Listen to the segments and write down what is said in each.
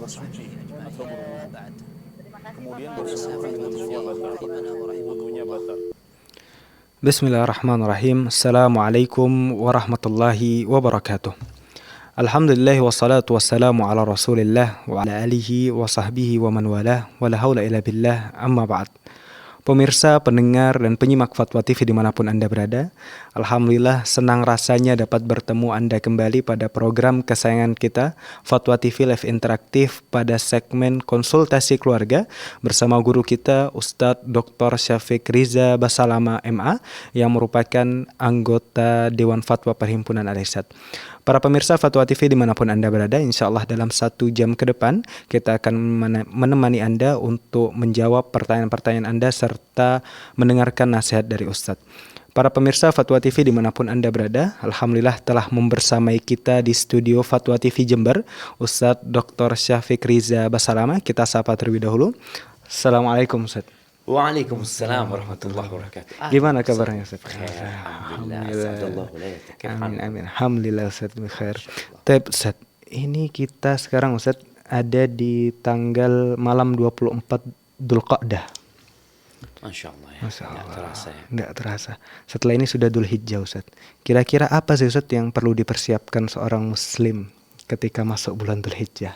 bersuci atau berwudu. Kemudian Pemirsa bersentuhan dengan Fatwativi sebuah batal, rahimana wa wudunya rahimakumullah. batal. Bismillahirrahmanirrahim. Assalamualaikum warahmatullahi wabarakatuh. Alhamdulillah wassalatu wassalamu ala rasulillah wa ala alihi wa sahbihi wa man walah wa la hawla illa billah amma ba'd. Pemirsa, pendengar, dan penyimak Fatwa TV dimanapun Anda berada, Alhamdulillah senang rasanya dapat bertemu Anda kembali pada program kesayangan kita, Fatwa TV Live Interaktif, pada segmen konsultasi keluarga bersama guru kita Ustadz Dr. Syafiq Riza Basalama MA yang merupakan anggota Dewan Fatwa Perhimpunan Al-Irsyad. Para pemirsa Fatwa TV dimanapun Anda berada, insya Allah dalam 1 jam ke depan kita akan menemani Anda untuk menjawab pertanyaan-pertanyaan Anda serta mendengarkan nasihat dari Ustadz. Para pemirsa Fatwa TV dimanapun Anda berada, Alhamdulillah telah membersamai kita di studio Fatwa TV Jember, Ustadz Dr. Syafiq Riza Basalama. Kita sapa terlebih dahulu. Assalamualaikum Ustadz. Waalaikumsalam warahmatullahi wabarakatuh. Gimana kabarnya Ustadz? Alhamdulillah. Amin amin. Alhamdulillah Ustadz bikhair. Tapi Ustadz, ini kita sekarang Ustadz ada di tanggal malam 24 Dzulqa'dah. Masya Allah ya. Masya Allah. Nggak terasa ya. Nggak terasa. Setelah ini sudah Dzulhijjah Ustadz. Kira-kira apa sih Ustadz yang perlu dipersiapkan seorang muslim ketika masuk bulan Dzulhijjah?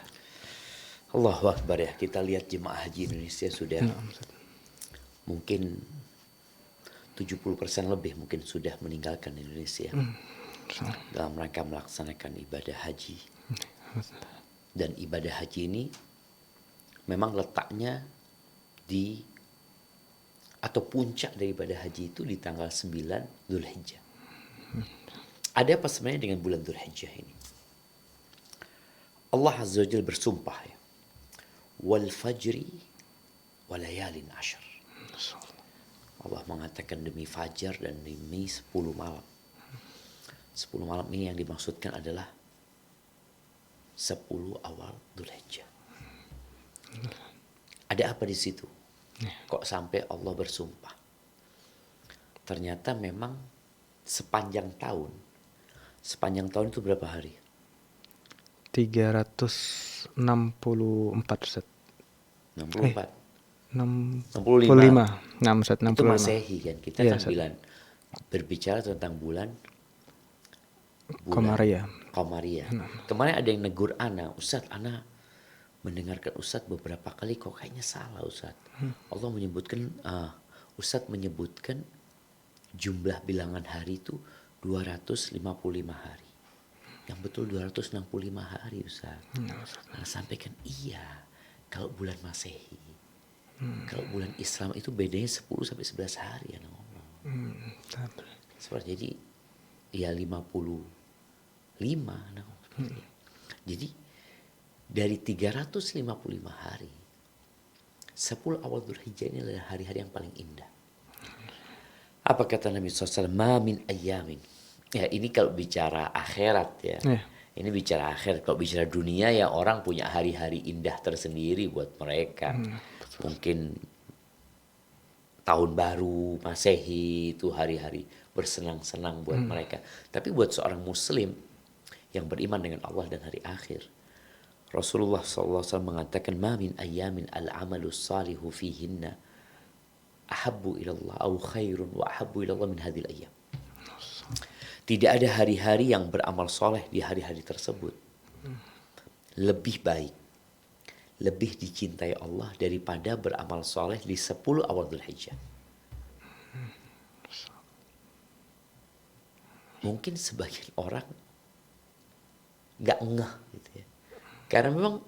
Allahu Akbar ya. Kita lihat jemaah haji Indonesia sudah mungkin 70% lebih mungkin sudah meninggalkan Indonesia dalam rangka melaksanakan ibadah haji. Dan ibadah haji ini memang letaknya di atau puncak dari ibadah haji itu di tanggal 9 Dzulhijjah. Ada apa sebenarnya dengan bulan Dzulhijjah ini? Allah Azza wa Jalla bersumpah ya. Wal fajri wa layalin ashar. Allah mengatakan demi fajar dan demi 10 malam. 10 malam ini yang dimaksudkan adalah 10 awal Dzulhijjah. Ada apa di situ? Kok sampai Allah bersumpah? Ternyata memang sepanjang tahun itu berapa hari? 364 Ustaz. 64. 65. Nah, Ustaz, 65. Itu Masehi kan. Kita Iya, kan Ustaz. bilang berbicara tentang bulan Qamariyah. Kemarin ada yang negur ana, Ustaz, ana mendengarkan Ustaz beberapa kali kok kayaknya salah Ustaz. Allah menyebutkan Ustaz menyebutkan jumlah bilangan hari itu 255 hari. Yang betul 265 hari Ustaz. Ana sampaikan iya kalau bulan Masehi. Kalau bulan Islam itu bedanya 10 sampai 11 hari ana ngomong. Seperti jadi ya 55 ana ngomong. Jadi dari 355 hari 10 awal Dzulhijjah ini adalah hari-hari yang paling indah. Apa kata Nabi SAW? Ma min ayyamin. Ya ini kalau bicara akhirat ya. Ini bicara akhirat. Kalau bicara dunia ya orang punya hari-hari indah tersendiri buat mereka. Mungkin tahun baru Masehi itu hari-hari bersenang-senang buat mereka. Tapi buat seorang muslim yang beriman dengan Allah dan hari akhir, Rasulullah SAW mengatakan ma min ayyamin al-amalu salihu fihinna ahabbu ilallah au khairun wa ahabbu ilallah min hadhil ayyam. Tidak ada hari-hari yang beramal soleh di hari-hari tersebut lebih baik, lebih dicintai Allah daripada beramal soleh di 10 awal Dzulhijjah. Mungkin sebagian orang nggak ngeh gitu ya. Karena memang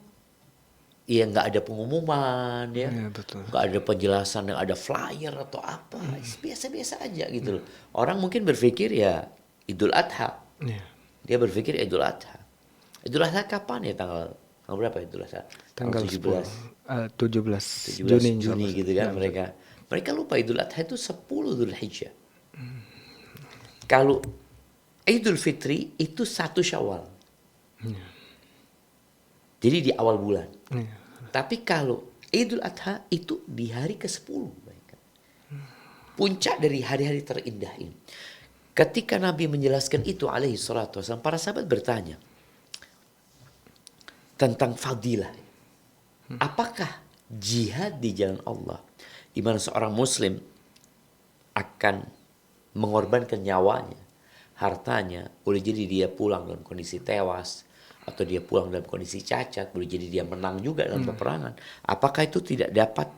ya nggak ada pengumuman ya, nggak ada penjelasan yang ada flyer atau apa, biasa-biasa aja gitu loh. Orang mungkin berpikir ya Idul Adha, dia berpikir Idul Adha. Idul Adha kapan ya tanggal berapa Idul Adha? Tanggal 17 Juni gitu kan mereka lupa Idul Adha itu 10 Dzulhijjah. Kalau Idul Fitri itu 1 Syawal. Jadi di awal bulan. Tapi kalau Idul Adha itu di hari ke-10. Puncak dari hari-hari terindah ini. Ketika Nabi menjelaskan itu alaihi salatu wasallam, para sahabat bertanya tentang fadilah. Apakah jihad di jalan Allah, di mana seorang muslim akan mengorbankan nyawanya, hartanya, boleh jadi dia pulang dalam kondisi tewas, atau dia pulang dalam kondisi cacat, boleh jadi dia menang juga dalam peperangan. Apakah itu tidak dapat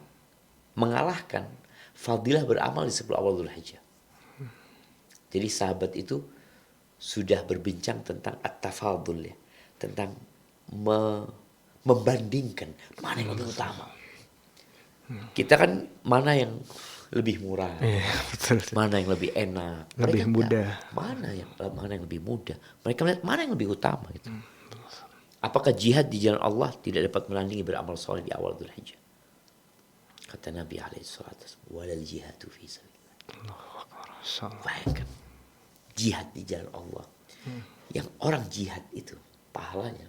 mengalahkan fadilah beramal di 10 awal Dzulhijjah? Jadi sahabat itu sudah berbincang tentang at-tafadul, ya, tentang membandingkan mana yang lebih utama. Kita kan mana yang lebih murah, Betul. mana yang lebih enak, Lebih mereka mudah. enggak. Mana yang lebih mudah, mereka melihat mana yang lebih utama gitu. Apakah jihad di jalan Allah tidak dapat menandingi beramal soleh di awal Dzulhijjah? Kata Nabi SAW, walal jihadu fi sabilillah. Bayangkan jihad di jalan Allah. Yang orang jihad itu pahalanya.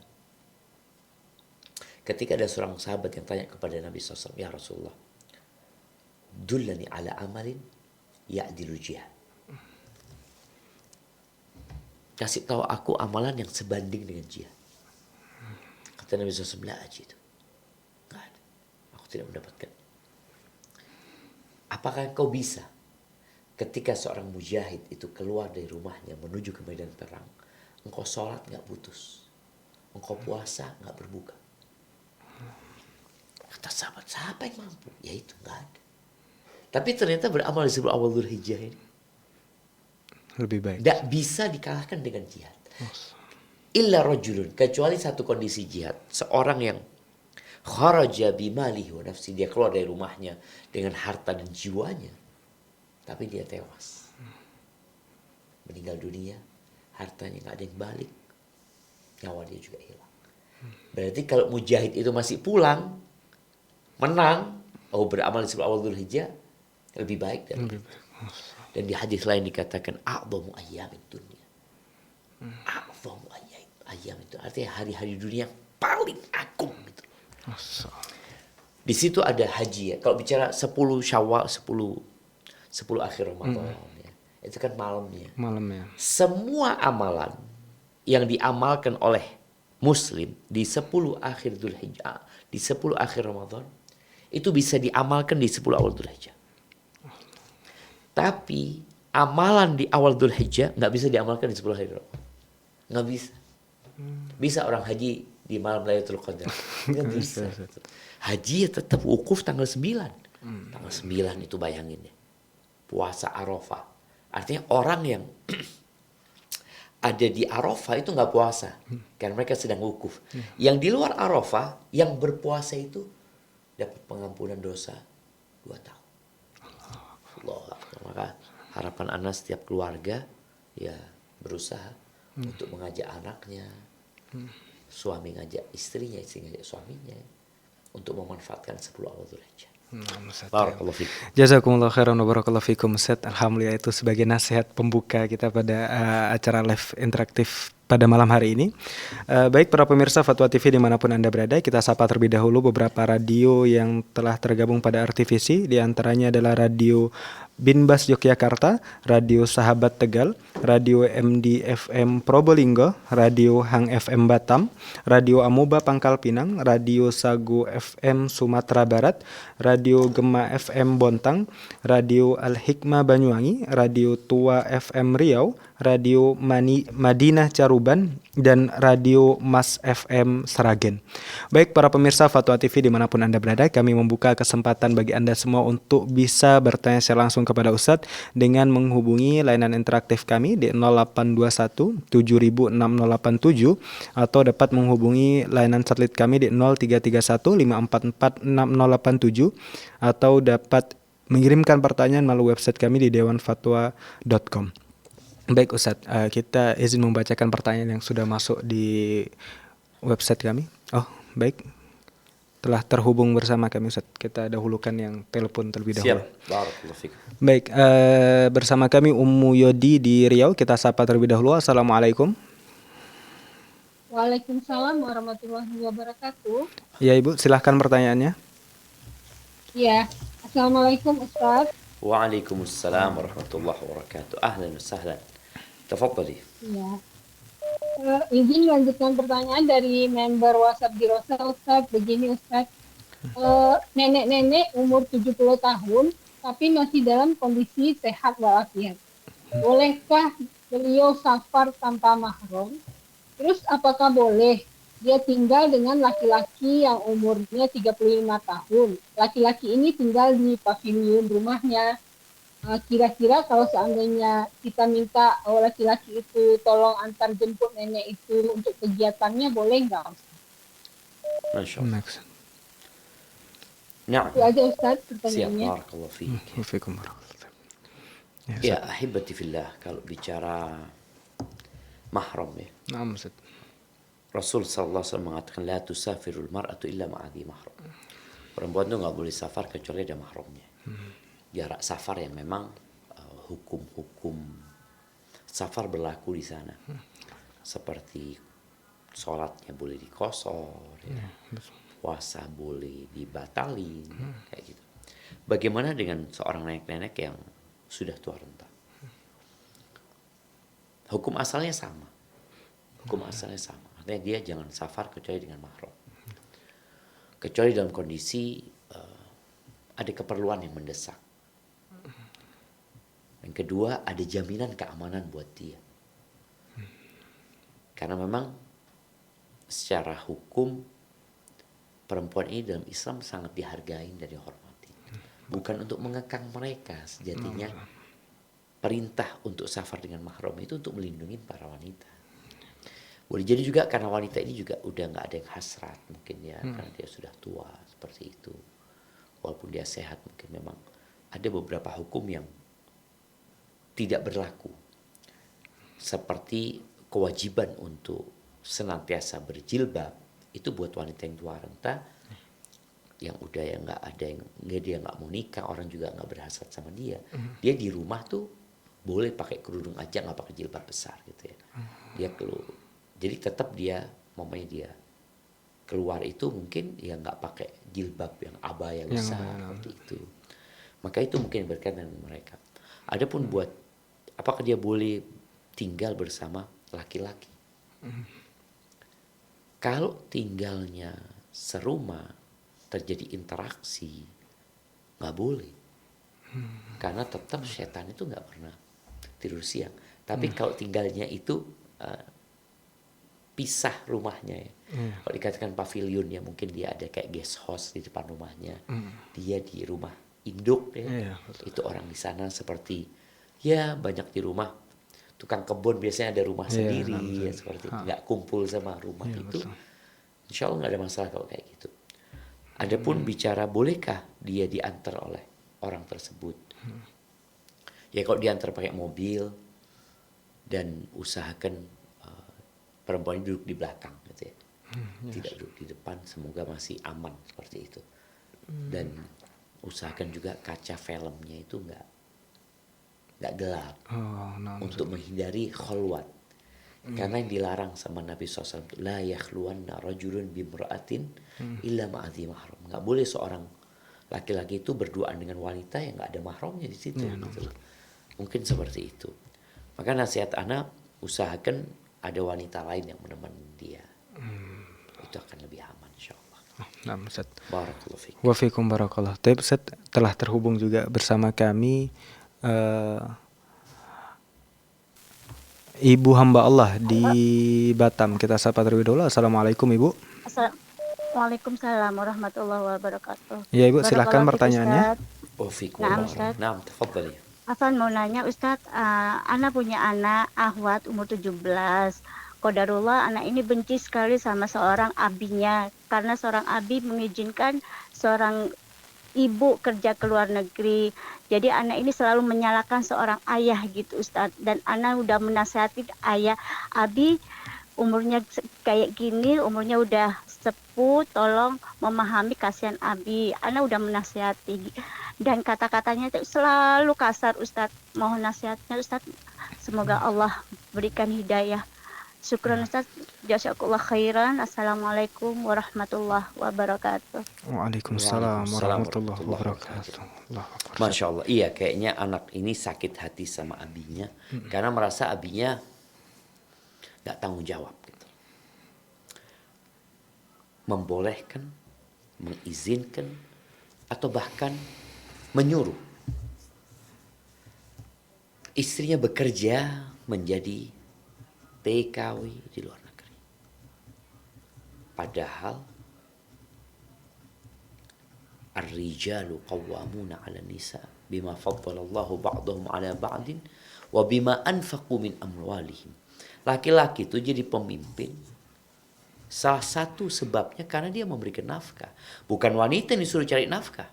Ketika ada seorang sahabat yang tanya kepada Nabi SAW, ya Rasulullah, dullani ala amalin ya'dilu jihad. Kasih tahu aku amalan yang sebanding dengan jihad. Kata Nabi SAW, la ajidu. Nggak ada. Aku tidak mendapatkan. Apakah engkau bisa ketika seorang mujahid itu keluar dari rumahnya menuju ke medan perang, engkau sholat nggak putus, engkau puasa nggak berbuka? Kata sahabat, siapa yang mampu? Ya itu nggak ada. Tapi ternyata beramal di 10 awal Dzulhijjah ini Lebih baik. tidak bisa dikalahkan dengan jihad. Illa rajulun, kecuali satu kondisi jihad, seorang yang kharaja bimalihi wa nafsi, dia keluar dari rumahnya dengan harta dan jiwanya, tapi dia tewas, meninggal dunia, hartanya nggak ada yang balik, nyawa dia juga hilang. Berarti kalau mujahid itu masih pulang, menang, beramal di 10 awal Dzulhijjah, lebih baik dari itu. Dan di hadis lain dikatakan a'dhamu ayyamid dunya. A'dhamu ayyam itu artinya hari-hari dunia yang paling agung gitu. Di situ ada haji, ya. Kalau bicara 10 Syawal, 10 akhir Ramadan, ya. Itu kan malamnya. Malamnya. Semua amalan yang diamalkan oleh muslim di 10 akhir Dzulhijjah, di 10 akhir Ramadan, itu bisa diamalkan di 10 awal Dzulhijjah. Tapi amalan di awal Dzulhijjah nggak bisa diamalkan di 10 hari Ramadan. Nggak bisa. Bisa orang haji di malam Lailatul Qadar. Nggak bisa. Haji ya tetap wukuf tanggal 9. Tanggal 9 itu bayangin ya. Puasa Arafah. Artinya orang yang ada di Arafah itu nggak puasa. Karena mereka sedang wukuf. Yang di luar Arafah, yang berpuasa itu dapat pengampunan dosa 2 tahun. Allah. Maka harapan Anda setiap keluarga ya berusaha untuk mengajak anaknya, suami ngajak istrinya, istri ngajak suaminya, untuk memanfaatkan 10 awal Dzulhijjah. Barakallahu fikum. Jazakumullah khairan wa barakallahu fikum Ustaz. Alhamdulillah itu sebagai nasihat pembuka kita pada acara live interaktif pada malam hari ini. Baik para pemirsa Fatwa TV dimanapun Anda berada, kita sapa terlebih dahulu beberapa radio yang telah tergabung pada RTVC. Di antaranya adalah Radio Binbas Yogyakarta, Radio Sahabat Tegal, Radio MD FM Probolinggo, Radio Hang FM Batam, Radio Amoba Pangkal Pinang, Radio Sagu FM Sumatera Barat, Radio Gema FM Bontang, Radio Al Hikmah Banyuwangi, Radio Tua FM Riau, Radio Madinah Caruban, dan Radio Mas FM Seragen. Baik para pemirsa Fatwa TV dimanapun Anda berada, kami membuka kesempatan bagi Anda semua untuk bisa bertanya secara langsung kepada Ustadz dengan menghubungi layanan interaktif kami di 0821 706087 atau dapat menghubungi layanan satelit kami di 0331 544 6087 atau dapat mengirimkan pertanyaan melalui website kami di dewanfatwa.com. Baik Ustadz, kita izin membacakan pertanyaan yang sudah masuk di website kami. Oh baik, telah terhubung bersama kami Ustadz. Kita dahulukan yang telepon terlebih dahulu. Siap. Barakallahu fikum. Baik, bersama kami Ummu Yodi di Riau. Kita sapa terlebih dahulu. Assalamualaikum. Waalaikumsalam warahmatullahi wabarakatuh. Ya Ibu, silahkan pertanyaannya. Ya, Assalamualaikum Ustaz. Waalaikumsalam warahmatullahi wabarakatuh. Ahlan wa sahlan. Tafadhali. Ya. Izin lanjutkan pertanyaan dari member WhatsApp Girosa Ustaz. Begini Ustaz, nenek-nenek umur 70 tahun tapi masih dalam kondisi sehat walafiat. Bolehkah beliau safar tanpa mahram? Terus apakah boleh dia tinggal dengan laki-laki yang umurnya 35 tahun? Laki-laki ini tinggal di pavilion rumahnya. Kira-kira kalau seandainya kita minta laki-laki itu tolong antar jemput nenek itu untuk kegiatannya, boleh nggak? Masya Allah. Next. Nah, Itu aja Ustadz siap. pertanyaannya. Barakallahu fiik. Wafikum warahmatullahi. Ya, Ya, Ustaz. ahibati fillah, kalau bicara mahram ya. Naam, Ustaz. Rasul sallallahu alaihi wasallam mengatakan la tusafirul mar'atu illa ma'adhi mahram. Perempuan itu nggak boleh safar kecuali ada mahramnya. Jarak safar yang memang hukum-hukum safar berlaku di sana. Seperti sholatnya boleh dikosor, ya. Puasa boleh dibatalin, kayak gitu. Bagaimana dengan seorang nenek-nenek yang sudah tua renta? Hukum asalnya sama. Hukum asalnya sama. Artinya dia jangan safar kecuali dengan mahram. Kecuali dalam kondisi ada keperluan yang mendesak. Yang kedua, ada jaminan keamanan buat dia. Karena memang secara hukum perempuan ini dalam Islam sangat dihargai dan dihormati. Bukan untuk mengekang mereka, sejatinya perintah untuk safar dengan mahram itu untuk melindungi para wanita. Boleh jadi juga karena wanita ini juga udah nggak ada yang hasrat mungkin ya, karena dia sudah tua seperti itu. Walaupun dia sehat mungkin memang ada beberapa hukum yang tidak berlaku. Seperti kewajiban untuk senantiasa berjilbab itu buat wanita yang tua renta yang udah yang nggak ada yang dia nggak mau nikah, orang juga nggak berhasrat sama dia. Dia di rumah tuh boleh pakai kerudung aja, nggak pakai jilbab besar gitu ya. Dia keluar. Jadi tetap dia mamanya dia keluar itu mungkin ya nggak pakai jilbab yang abaya besar seperti itu. Maka itu mungkin berkaitan dengan mereka. Adapun buat apakah dia boleh tinggal bersama laki-laki? Kalau tinggalnya serumah terjadi interaksi, nggak boleh. Karena tetap setan itu nggak pernah tidur siang. Tapi kalau tinggalnya itu pisah rumahnya ya. Kalau dikatakan pavilion ya mungkin dia ada kayak guest house di depan rumahnya. Dia di rumah induk ya. Itu orang di sana seperti ya banyak di rumah tukang kebun biasanya ada rumah sendiri ya, seperti itu. Nggak kumpul sama rumah itu. Insya Allah nggak ada masalah kalau kayak gitu. Adapun bicara bolehkah dia diantar oleh orang tersebut? Ya kalau diantar pakai mobil dan usahakan perempuan duduk di belakang gitu ya. Tidak duduk di depan, semoga masih aman seperti itu. Dan usahakan juga kaca filmnya itu nggak gelap untuk menghindari kholwat. Karena yang dilarang sama Nabi SAW la yakhluwanna rajulun bimra'atin illa ma'adhi mahram. Nggak boleh seorang laki-laki itu berduaan dengan wanita yang nggak ada mahramnya di situ. Gitu. Mungkin seperti itu. Maka nasihat anak usahakan ada wanita lain yang menemani dia. Itu akan lebih aman insyaallah. Nah, Ustaz. Barakallahu fiik. Wafikum barakallah. Tapi Ustaz telah terhubung juga bersama kami Ibu hamba Allah di Batam. Kita sapa terlebih dahulu. Assalamualaikum Ibu. Waalaikumsalam warahmatullahi wabarakatuh. Ya Ibu, silahkan pertanyaannya. Naam, tafadhali. Afan mau nanya Ustadz, Ana punya anak Ahwat umur 17. Qadarullah anak ini benci sekali sama seorang abinya karena seorang abi mengizinkan seorang ibu kerja ke luar negeri. Jadi anak ini selalu menyalahkan seorang ayah gitu Ustadz. Dan anak udah menasihati ayah, abi umurnya kayak gini, umurnya udah sepuh, tolong memahami kasihan abi. Anak udah menasihati dan kata-katanya itu selalu kasar Ustadz. Mohon nasihatnya Ustadz, semoga Allah berikan hidayah. Syukran Ustaz, jazakallah khairan. Assalamualaikum warahmatullahi wabarakatuh. Waalaikumsalam warahmatullahi wabarakatuh. Masya Allah, iya kayaknya anak ini sakit hati sama abinya karena merasa abinya nggak tanggung jawab gitu. Membolehkan, mengizinkan, atau bahkan menyuruh istrinya bekerja menjadi TKW di luar negeri. Padahal ar-rijalu qawwamuna 'ala nisa bima faddalallahu ba'dahum 'ala ba'din wa bima anfaqu min amwalihim. Laki-laki itu jadi pemimpin salah satu sebabnya karena dia memberikan nafkah. Bukan wanita yang disuruh cari nafkah.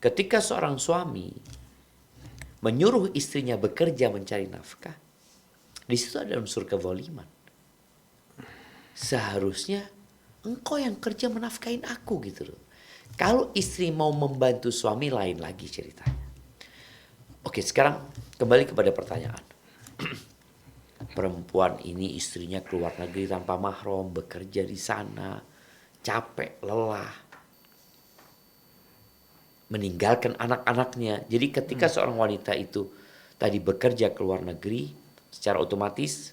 Ketika seorang suami menyuruh istrinya bekerja mencari nafkah, di situ ada unsur kezaliman. Seharusnya engkau yang kerja menafkahin aku gitu loh. Kalau istri mau membantu suami lain lagi ceritanya. Oke, sekarang kembali kepada pertanyaan. Perempuan ini istrinya keluar negeri tanpa mahram, bekerja di sana, capek, lelah, meninggalkan anak-anaknya. Jadi ketika seorang wanita itu tadi bekerja ke luar negeri, secara otomatis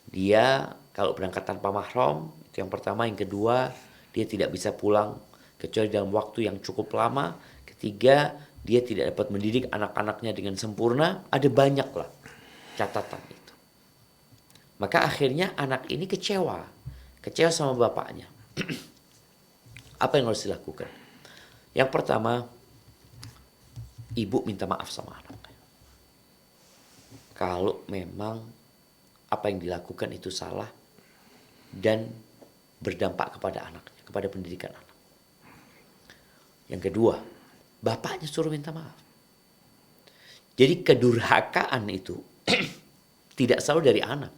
dia kalau berangkat tanpa mahram, itu yang pertama. Yang kedua, dia tidak bisa pulang kecuali dalam waktu yang cukup lama. Ketiga, dia tidak dapat mendidik anak-anaknya dengan sempurna. Ada banyak lah catatan itu. Maka akhirnya anak ini kecewa sama bapaknya. Apa yang harus dilakukan? Yang pertama, ibu minta maaf sama anaknya. Kalau memang apa yang dilakukan itu salah dan berdampak kepada anaknya, kepada pendidikan anak. Yang kedua, bapaknya suruh minta maaf. Jadi kedurhakaan itu tidak selalu dari anak.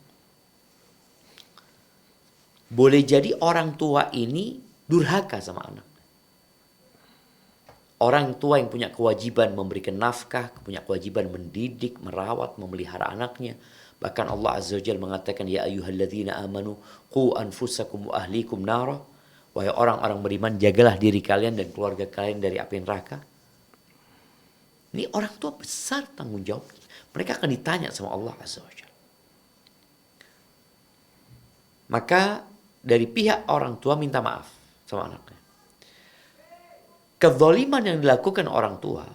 Boleh jadi orang tua ini durhaka sama anak. Orang tua yang punya kewajiban memberikan nafkah, punya kewajiban mendidik, merawat, memelihara anaknya. Bahkan Allah Azza wa Jalla mengatakan, ya ayyuhalladzina amanu qu anfusakum wa ahlikum nara. Wahai orang-orang beriman, jagalah diri kalian dan keluarga kalian dari api neraka. Ini orang tua besar tanggung jawabnya. Mereka akan ditanya sama Allah Azza wa Jalla. Maka dari pihak orang tua minta maaf sama anaknya. Kezaliman yang dilakukan orang tua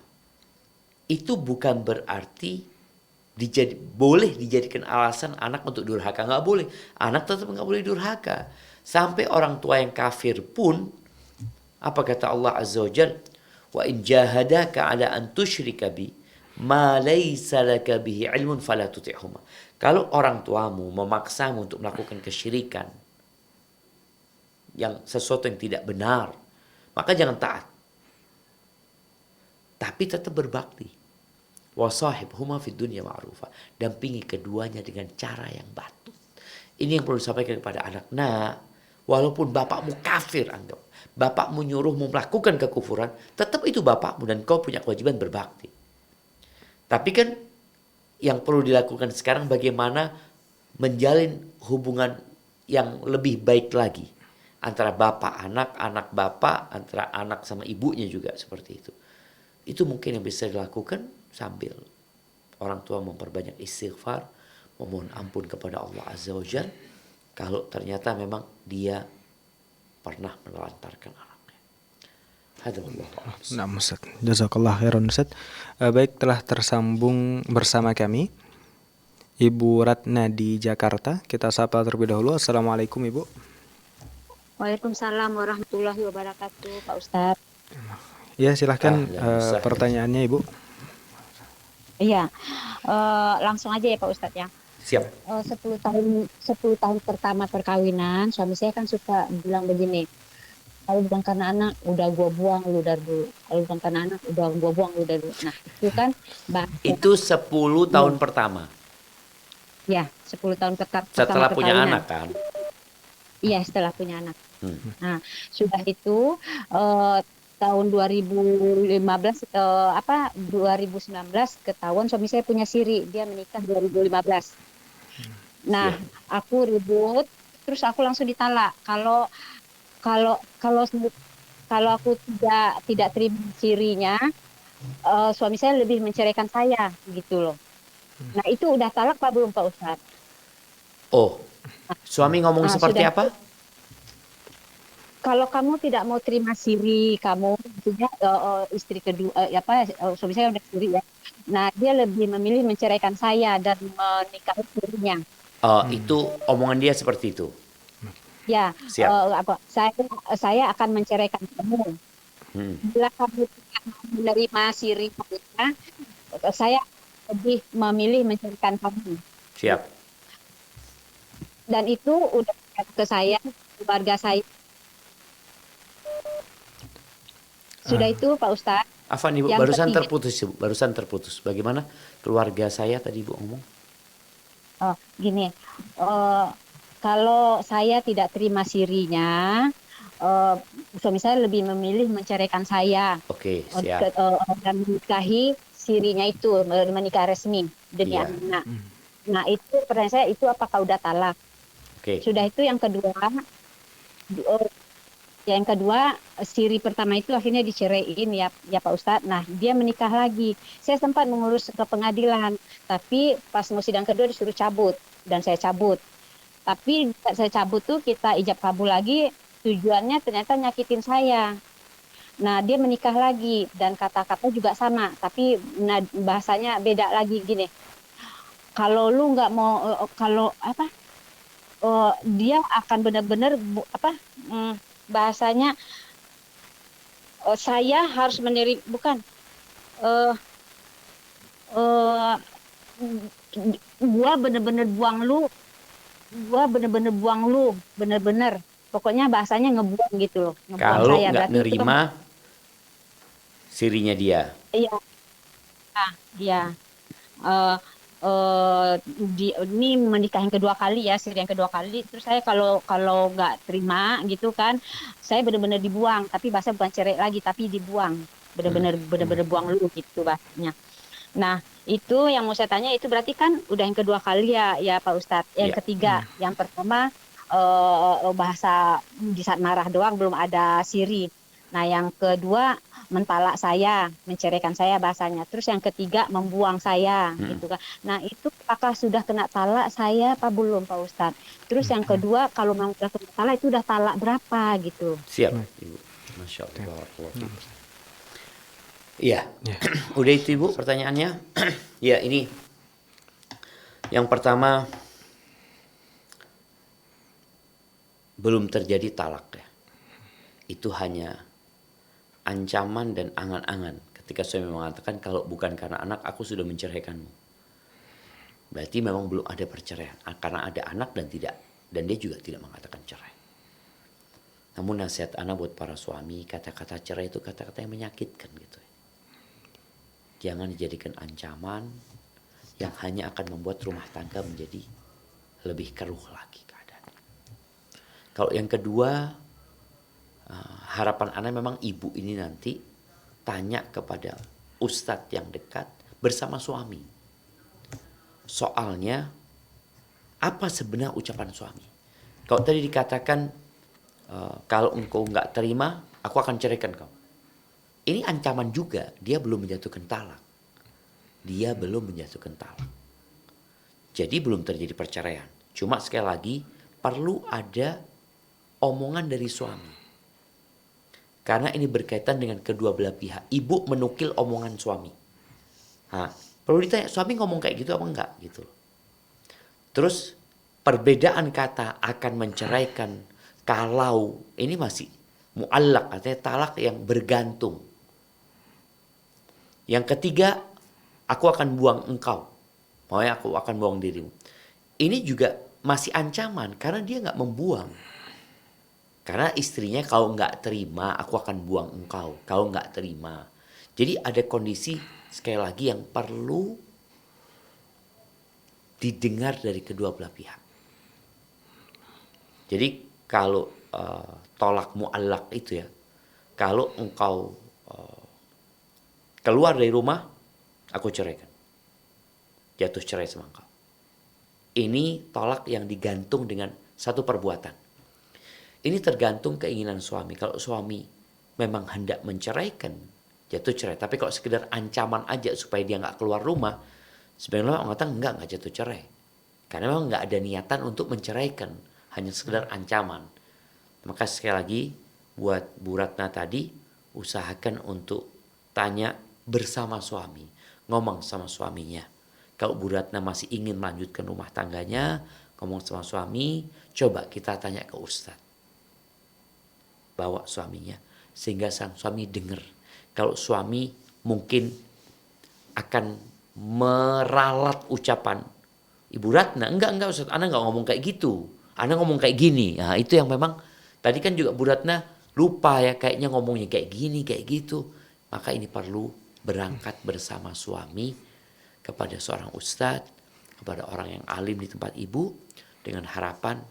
itu bukan berarti boleh dijadikan alasan anak untuk durhaka. Nggak boleh. Anak tetap nggak boleh durhaka. Sampai orang tua yang kafir pun, apa kata Allah Azza wa Jalla? Wa in jahadaka ala an tusyrika bi ma laysa laka bihi ilmun fala tuti'huma. Kalau orang tuamu memaksamu untuk melakukan kesyirikan, yang sesuatu yang tidak benar, maka jangan taat. Tapi tetap berbakti. Wasahibhuma fid dunya ma'rufa. Dampingi keduanya dengan cara yang patut. Ini yang perlu disampaikan kepada anak. Nah, walaupun bapakmu kafir, anggap bapakmu nyuruhmu melakukan kekufuran, tetap itu bapakmu dan kau punya kewajiban berbakti. Tapi kan yang perlu dilakukan sekarang bagaimana menjalin hubungan yang lebih baik lagi antara bapak anak, anak bapak, antara anak sama ibunya juga seperti itu. Itu mungkin yang bisa dilakukan sambil orang tua memperbanyak istighfar, memohon ampun kepada Allah Azza wa Jalla kalau ternyata memang dia pernah menelantarkan anaknya. Nah, Ustaz. Jazakallah khairan, Ustaz. Baik, telah tersambung bersama kami Ibu Ratna di Jakarta. Kita sapa terlebih dahulu. Assalamualaikum, Ibu. Waalaikumsalam warahmatullahi wabarakatuh, Pak Ustadz. Ya, silahkan pertanyaannya, Ibu. Iya, langsung aja ya Pak Ustadz ya. Siap. 10 tahun pertama perkawinan, suami saya kan suka bilang begini, kalau bukan karena anak, udah gua buang lu dari dulu. Kalau bukan karena anak, udah gua buang lu dari dulu. Nah, itu kan Itu 10 tahun pertama. Ya, 10 tahun pertama Setelah punya perkawinan. anak kan? Iya, setelah punya anak. Nah, sudah itu tahun 2015 2019 ketahuan suami saya punya siri, dia menikah 2015. Nah, aku ribut, terus aku langsung ditalak. Kalau aku tidak terima sirinya, suami saya lebih menceraikan saya gitu loh. Nah, itu udah talak apa belum Pak Ustadz? Oh, suami ngomong seperti sudah. apa? kalau kamu tidak mau terima siri kamu, maksudnya istri kedua, suami saya udah siri ya. Nah, dia lebih memilih menceraikan saya dan menikahi sirinya. Itu omongan dia seperti itu. Ya, Siap. saya akan menceraikan kamu. Hmm. Bila kamu tidak mau menerima siri saya, saya lebih memilih menceraikan kamu. Siap. Dan itu udah ke saya, keluarga saya. Sudah itu Pak Ustadz. Afan Ibu, Yang barusan ketiga. terputus Ibu, barusan terputus. Bagaimana keluarga saya tadi Ibu ngomong? Oh, gini, kalau saya tidak terima sirinya, eh, suami saya lebih memilih menceraikan saya Oke, siap. dan menikahi sirinya itu, menikah resmi demi Iya. anak. Nah, itu pertanyaan saya, itu apakah udah talak? Oke. Sudah itu yang kedua, eh, siri pertama itu akhirnya diceraiin ya Pak Ustadz. Nah, dia menikah lagi. Saya sempat mengurus ke pengadilan, tapi pas mau sidang kedua disuruh cabut dan saya cabut. Tapi saya cabut tuh kita ijab kabul lagi, tujuannya ternyata nyakitin saya. Nah, dia menikah lagi dan kata-kata juga sama, tapi bahasanya beda lagi gini. Kalau lu nggak mau, kalau apa? Dia akan benar-benar bahasanya saya harus menerima, bukan, eh eh, gua bener-bener buang lu, bener-bener pokoknya bahasanya ngebuang gitu loh, ngebuang Kalau saya. nggak Berarti itu kan, nerima sirinya dia. iya, dia eh ini menikah yang kedua kali ya, siri yang kedua kali. Terus saya kalau kalau nggak terima gitu kan, saya benar-benar dibuang. Tapi bahasa bukan cerai lagi, tapi dibuang. Benar-benar buang lu gitu bahasanya. Nah, itu yang mau saya tanya, itu berarti kan udah yang kedua kali ya Pak Ustadz. Yang Ya. ketiga, yang pertama bahasa di saat marah doang, belum ada siri. Nah, yang kedua mentalak saya, menceraikan saya bahasanya. Terus yang ketiga membuang saya gitu kan. Nah, itu apakah sudah kena talak saya apa belum Pak Ustadz? Terus yang kedua, kalau memang sudah kena talak itu udah talak berapa gitu? Siap, Ibu. Masya Allah. Barakallahu fiik. Iya. Ya. Udah itu Ibu pertanyaannya? Ya, ini yang pertama, belum terjadi talak ya. Itu hanya ancaman dan angan-angan ketika suami mengatakan kalau bukan karena anak aku sudah menceraikanmu. Berarti memang belum ada perceraian karena ada anak dan dia juga tidak mengatakan cerai. Namun nasihat anak buat para suami, kata-kata cerai itu kata-kata yang menyakitkan gitu ya. Jangan dijadikan ancaman yang hanya akan membuat rumah tangga menjadi lebih keruh lagi keadaannya. Kalau yang kedua, harapan anak memang ibu ini nanti tanya kepada ustadz yang dekat bersama suami. Soalnya, apa sebenarnya ucapan suami? Kalau tadi dikatakan, kalau engkau nggak terima, aku akan ceraikan kau. Ini ancaman juga, dia belum menjatuhkan talak. Dia belum menjatuhkan talak. Jadi belum terjadi perceraian. Cuma sekali lagi, perlu ada omongan dari suami. Karena ini berkaitan dengan kedua belah pihak. Ibu menukil omongan suami. Perlu ditanya, suami ngomong kayak gitu apa enggak? Gitu. Terus perbedaan kata akan menceraikan kalau ini masih mu'allak, artinya talak yang bergantung. Yang ketiga, aku akan buang engkau. Makanya aku akan buang dirimu. Ini juga masih ancaman karena dia nggak membuang. Karena istrinya kalau nggak terima, aku akan buang engkau. Kalau nggak terima. Jadi ada kondisi sekali lagi yang perlu didengar dari kedua belah pihak. Jadi kalau tolak mu'allak itu ya, kalau engkau keluar dari rumah, aku ceraikan. Jatuh cerai sama engkau. Ini tolak yang digantung dengan satu perbuatan. Ini tergantung keinginan suami. Kalau suami memang hendak menceraikan, jatuh cerai. Tapi kalau sekedar ancaman aja supaya dia nggak keluar rumah, sebenarnya orang mengatakan enggak jatuh cerai. Karena memang nggak ada niatan untuk menceraikan, hanya sekedar ancaman. Maka sekali lagi, buat Bu Ratna tadi, usahakan untuk tanya bersama suami, ngomong sama suaminya. Kalau Bu Ratna masih ingin melanjutkan rumah tangganya, ngomong sama suami, coba kita tanya ke Ustadz. Bawa suaminya, sehingga sang suami dengar. Kalau suami mungkin akan meralat ucapan Ibu Ratna, enggak Ustadz, Ana enggak ngomong kayak gitu, Ana ngomong kayak gini. Nah itu yang memang, tadi kan juga Bu Ratna lupa ya, kayaknya ngomongnya kayak gini, kayak gitu. Maka ini perlu berangkat bersama suami kepada seorang ustadz, kepada orang yang alim di tempat ibu, dengan harapan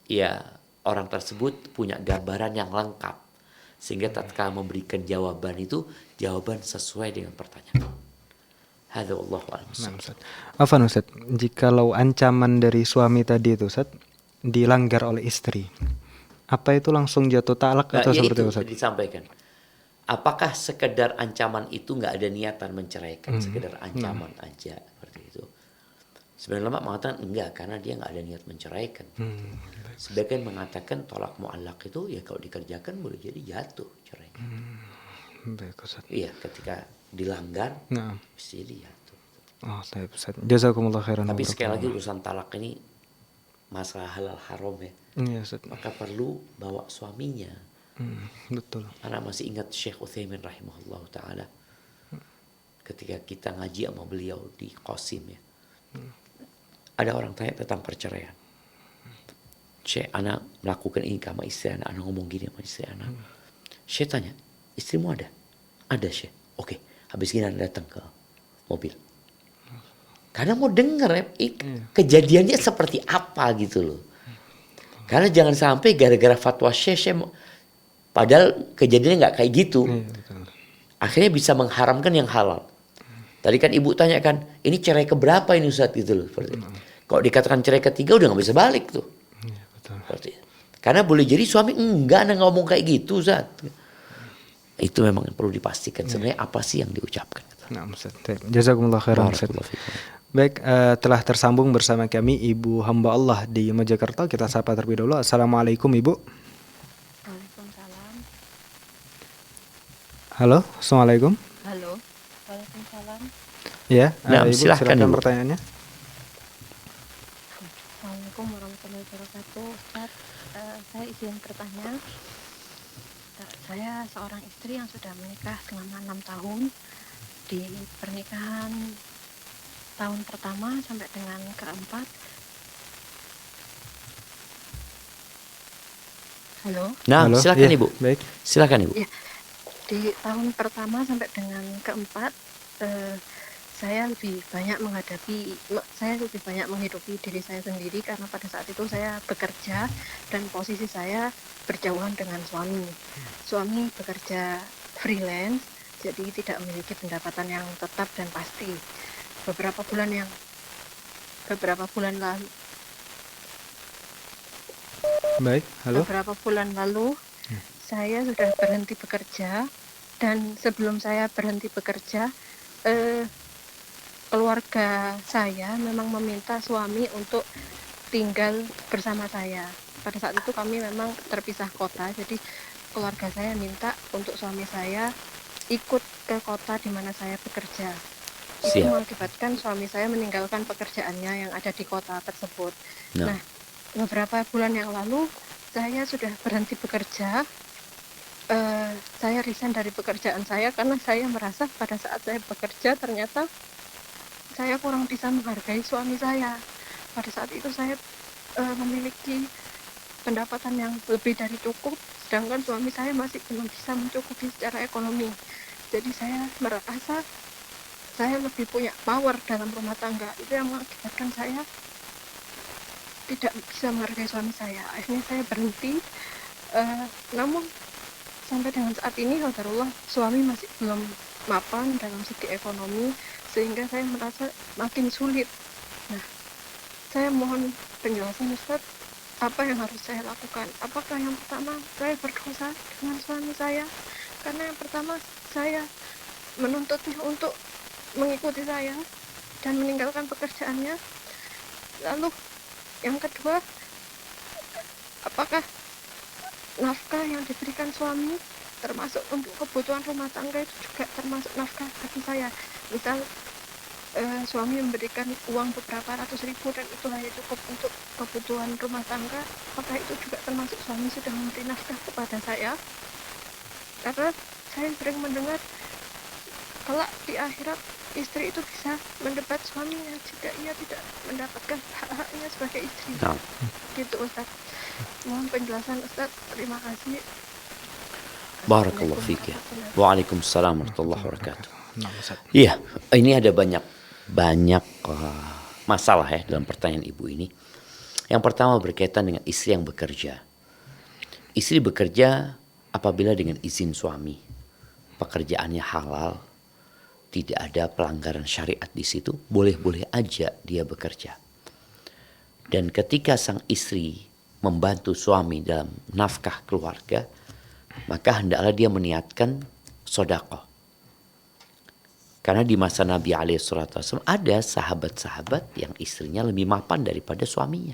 ya orang tersebut punya gambaran yang lengkap, sehingga tatkala memberikan jawaban itu jawaban sesuai dengan pertanyaan. Hadza wallahu a'lam. Nah, Ustaz. Afwan Ustaz, jikalau ancaman dari suami tadi itu Ustaz dilanggar oleh istri, apa itu langsung jatuh talak atau Ya seperti itu Ustaz? disampaikan. Apakah sekedar ancaman itu nggak ada niatan menceraikan, sekedar ancaman aja seperti itu? Sebenarnya ulama mengatakan enggak, karena dia nggak ada niat menceraikan. Sebagian mengatakan tolak mu'allaq itu ya kalau dikerjakan boleh jadi jatuh cerai. Baik Ustaz. Iya, ketika dilanggar Nah. bisa jadi jatuh. Oh, baik Ustaz. Jazakumullah khairan. Tapi sekali lagi urusan talak ini masalah halal haram ya. Iya Ustaz. Maka perlu bawa suaminya. Betul. Karena masih ingat Syekh Utsaimin rahimahullah ta'ala, ketika kita ngaji sama beliau di Qasim ya, ada orang tanya tentang perceraian. Syekh, anak melakukan ini sama istri anak ngomong gini sama istri anak. Syekh tanya, istrimu ada? Ada Syekh. Oke, habis gini anak datang ke mobil. Karena mau denger ya, kejadiannya seperti apa gitu loh. Karena jangan sampai gara-gara fatwa Syekh padahal kejadiannya nggak kayak gitu. Akhirnya bisa mengharamkan yang halal. Tadi kan ibu tanyakan, ini cerai keberapa ini Ustaz gitu loh. Kalau dikatakan cerai ketiga udah nggak bisa balik tuh. Karena boleh jadi suami enggak ngomong kayak gitu Ustaz. Itu memang perlu dipastikan sebenarnya apa sih yang diucapkan. Nah, Ustaz. Jazakumullah khairan Ustaz. Baik, telah tersambung bersama kami Ibu hamba Allah di Mojokerto. Kita sapa terlebih dahulu. Assalamualaikum Ibu. Waalaikumsalam. Halo, assalamualaikum. Halo. Waalaikumsalam. Ya, Nah, Ibu silahkan, Ibu. pertanyaannya. Assalamualaikum warahmatullahi wabarakatuh. Ustaz, saya izin bertanya. Saya seorang istri yang sudah menikah selama 6 tahun. Di pernikahan tahun pertama sampai dengan keempat. Halo. Nah, Halo, silakan iya, Ibu. Baik. Silakan Ibu. Ya, di tahun pertama sampai dengan keempat, saya lebih banyak menghidupi diri saya sendiri karena pada saat itu saya bekerja dan posisi saya berjauhan dengan suami. Suami bekerja freelance, jadi tidak memiliki pendapatan yang tetap dan pasti. Beberapa bulan lalu Baik, halo. Beberapa bulan lalu saya sudah berhenti bekerja, dan sebelum saya berhenti bekerja, keluarga saya memang meminta suami untuk tinggal bersama saya. Pada saat itu kami memang terpisah kota, jadi keluarga saya minta untuk suami saya ikut ke kota di mana saya bekerja. Itu Siap. mengakibatkan suami saya meninggalkan pekerjaannya yang ada di kota tersebut. Nah. Nah, beberapa bulan yang lalu saya sudah berhenti bekerja. Saya resign dari pekerjaan saya karena saya merasa pada saat saya bekerja ternyata saya kurang bisa menghargai suami saya. Pada saat itu saya memiliki pendapatan yang lebih dari cukup, sedangkan suami saya masih belum bisa mencukupi secara ekonomi. Jadi saya merasa saya lebih punya power dalam rumah tangga. Itu yang mengakibatkan saya tidak bisa menghargai suami saya. Akhirnya saya berhenti. Namun sampai dengan saat ini, alhamdulillah, suami masih belum mapan dalam segi ekonomi, sehingga saya merasa makin sulit. Nah, saya mohon penjelasan Ustaz, apa yang harus saya lakukan? Apakah yang pertama saya berdosa dengan suami saya? Karena yang pertama saya menuntutnya untuk mengikuti saya dan meninggalkan pekerjaannya. Lalu yang kedua, apakah nafkah yang diberikan suami termasuk untuk kebutuhan rumah tangga itu juga termasuk nafkah bagi saya. Misal suami memberikan uang beberapa ratus ribu dan itu hanya cukup untuk kebutuhan rumah tangga, maka itu juga termasuk suami sudah memberi nafkah kepada saya. Karena saya sering mendengar kelak di akhirat istri itu bisa mendebat suaminya jika ia tidak mendapatkan hak-haknya sebagai istri. Nah, Gitu Ustaz. Mohon penjelasan Ustaz. Terima kasih. barakallahu fiik ya. Waalaikumsalam warahmatullahi wabarakatuh. Nah, Ustaz. Iya, ini ada banyak masalah ya dalam pertanyaan ibu ini. Yang pertama berkaitan dengan istri yang bekerja. Istri bekerja apabila dengan izin suami, pekerjaannya halal, tidak ada pelanggaran syariat di situ, boleh-boleh aja dia bekerja. Dan ketika sang istri membantu suami dalam nafkah keluarga, maka hendaklah dia meniatkan sedekah. Karena di masa Nabi SAW ada sahabat-sahabat yang istrinya lebih mapan daripada suaminya.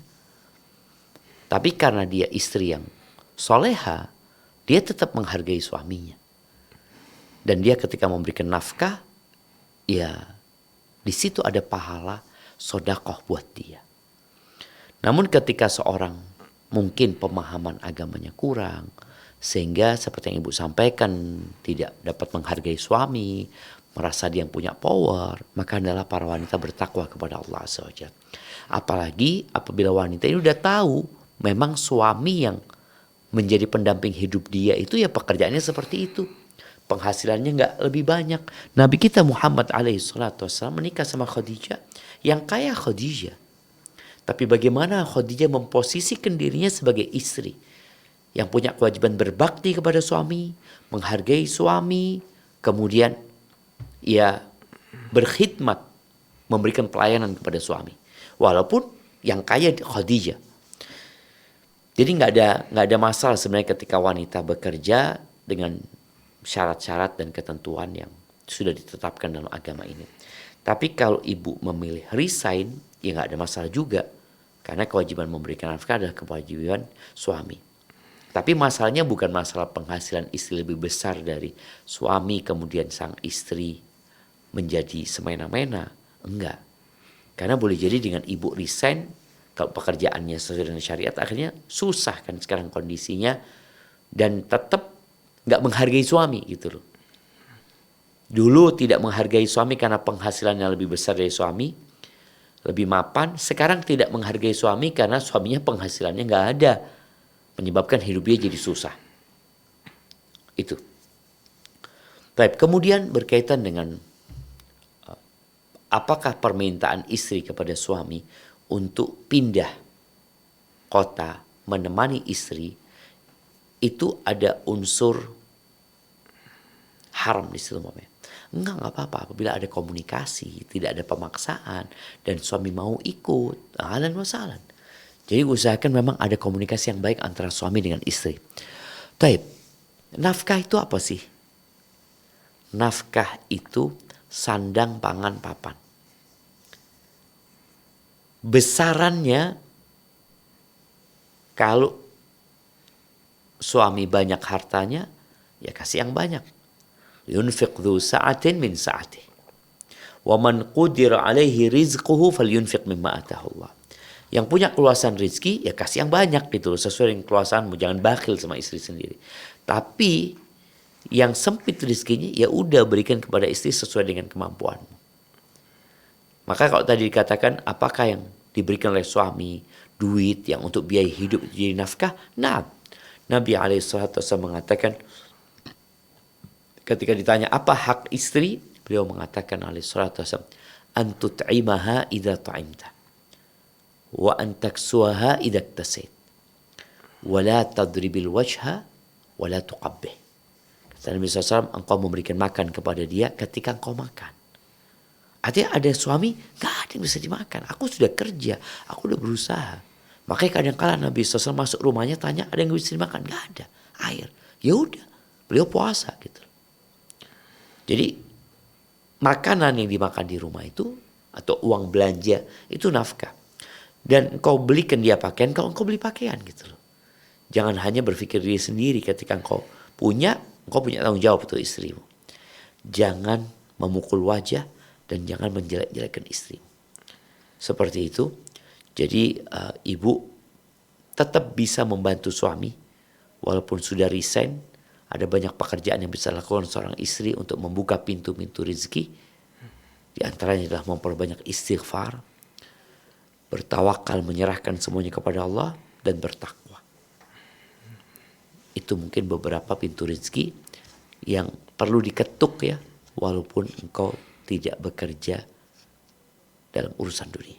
Tapi karena dia istri yang soleha, dia tetap menghargai suaminya. Dan dia ketika memberikan nafkah, ya di situ ada pahala sedekah buat dia. Namun ketika seorang mungkin pemahaman agamanya kurang, sehingga seperti yang ibu sampaikan tidak dapat menghargai suami, merasa dia yang punya power, maka adalah para wanita bertakwa kepada Allah SWT. Apalagi apabila wanita ini udah tahu memang suami yang menjadi pendamping hidup dia itu ya pekerjaannya seperti itu. Penghasilannya nggak lebih banyak. Nabi kita Muhammad SAW menikah sama Khadijah yang kaya Khadijah. Tapi bagaimana Khadijah memposisikan dirinya sebagai istri yang punya kewajiban berbakti kepada suami, menghargai suami, kemudian ia berkhidmat, memberikan pelayanan kepada suami. Walaupun yang kaya Khadijah. Jadi nggak ada masalah sebenarnya ketika wanita bekerja dengan syarat-syarat dan ketentuan yang sudah ditetapkan dalam agama ini. Tapi kalau ibu memilih resign, ya nggak ada masalah juga. Karena kewajiban memberikan nafkah adalah kewajiban suami. Tapi masalahnya bukan masalah penghasilan istri lebih besar dari suami, kemudian sang istri menjadi semena-mena. Enggak. Karena boleh jadi dengan ibu resign, kalau pekerjaannya sesuai dengan syariat, akhirnya susah kan sekarang kondisinya. Dan tetap nggak menghargai suami gitu loh. Dulu tidak menghargai suami karena penghasilannya lebih besar dari suami, lebih mapan. Sekarang tidak menghargai suami karena suaminya penghasilannya nggak ada, menyebabkan hidup dia jadi susah. Itu. Baik, kemudian berkaitan dengan apakah permintaan istri kepada suami untuk pindah kota menemani istri itu ada unsur haram di situ umpamanya. Enggak apa-apa apabila ada komunikasi, tidak ada pemaksaan dan suami mau ikut, ahlan wa sahlan. Jadi usahakan memang ada komunikasi yang baik antara suami dengan istri. Taib, nafkah itu apa sih? Nafkah itu sandang, pangan, papan. Besarannya kalau suami banyak hartanya, ya kasih yang banyak. Yunfiq dhu sa'atin min sa'atih. Wa man qudira alaihi rizquhu falyunfiq mimma atahu Allah. Yang punya keluasan rezeki ya kasih yang banyak gitu loh, sesuai dengan keluasanmu, jangan bakhil sama istri sendiri. Tapi yang sempit rezekinya ya udah berikan kepada istri sesuai dengan kemampuanmu. Maka kalau tadi dikatakan apakah yang diberikan oleh suami duit yang untuk biaya hidup jadi nafkah? Nah, Nabi SAW mengatakan ketika ditanya apa hak istri, beliau mengatakan SAW, antut'imaha idza ta'imta wa antaksuha idza iktasait wa la tadribil wajha wa la tuqabbih. Kata Nabi SAW, engkau memberikan makan kepada dia ketika engkau makan. Artinya ada suami gak ada yang bisa dimakan, aku sudah kerja, aku udah berusaha. Makanya kadang-kadang Nabi SAW masuk rumahnya tanya ada yang bisa dimakan, gak ada air, ya udah beliau puasa gitu. Jadi makanan yang dimakan di rumah itu atau uang belanja itu nafkah. Dan kau belikan dia pakaian kalau engkau beli pakaian gitu loh. Jangan hanya berpikir diri sendiri ketika engkau punya tanggung jawab untuk istrimu. Jangan memukul wajah dan jangan menjelek-jelekkan istrimu. Seperti itu. Jadi ibu tetap bisa membantu suami walaupun sudah resign. Ada banyak pekerjaan yang bisa dilakukan seorang istri untuk membuka pintu-pintu rezeki. Di antaranya adalah memperbanyak istighfar, bertawakal, menyerahkan semuanya kepada Allah, dan bertakwa. Itu mungkin beberapa pintu rezeki yang perlu diketuk ya, walaupun engkau tidak bekerja dalam urusan dunia.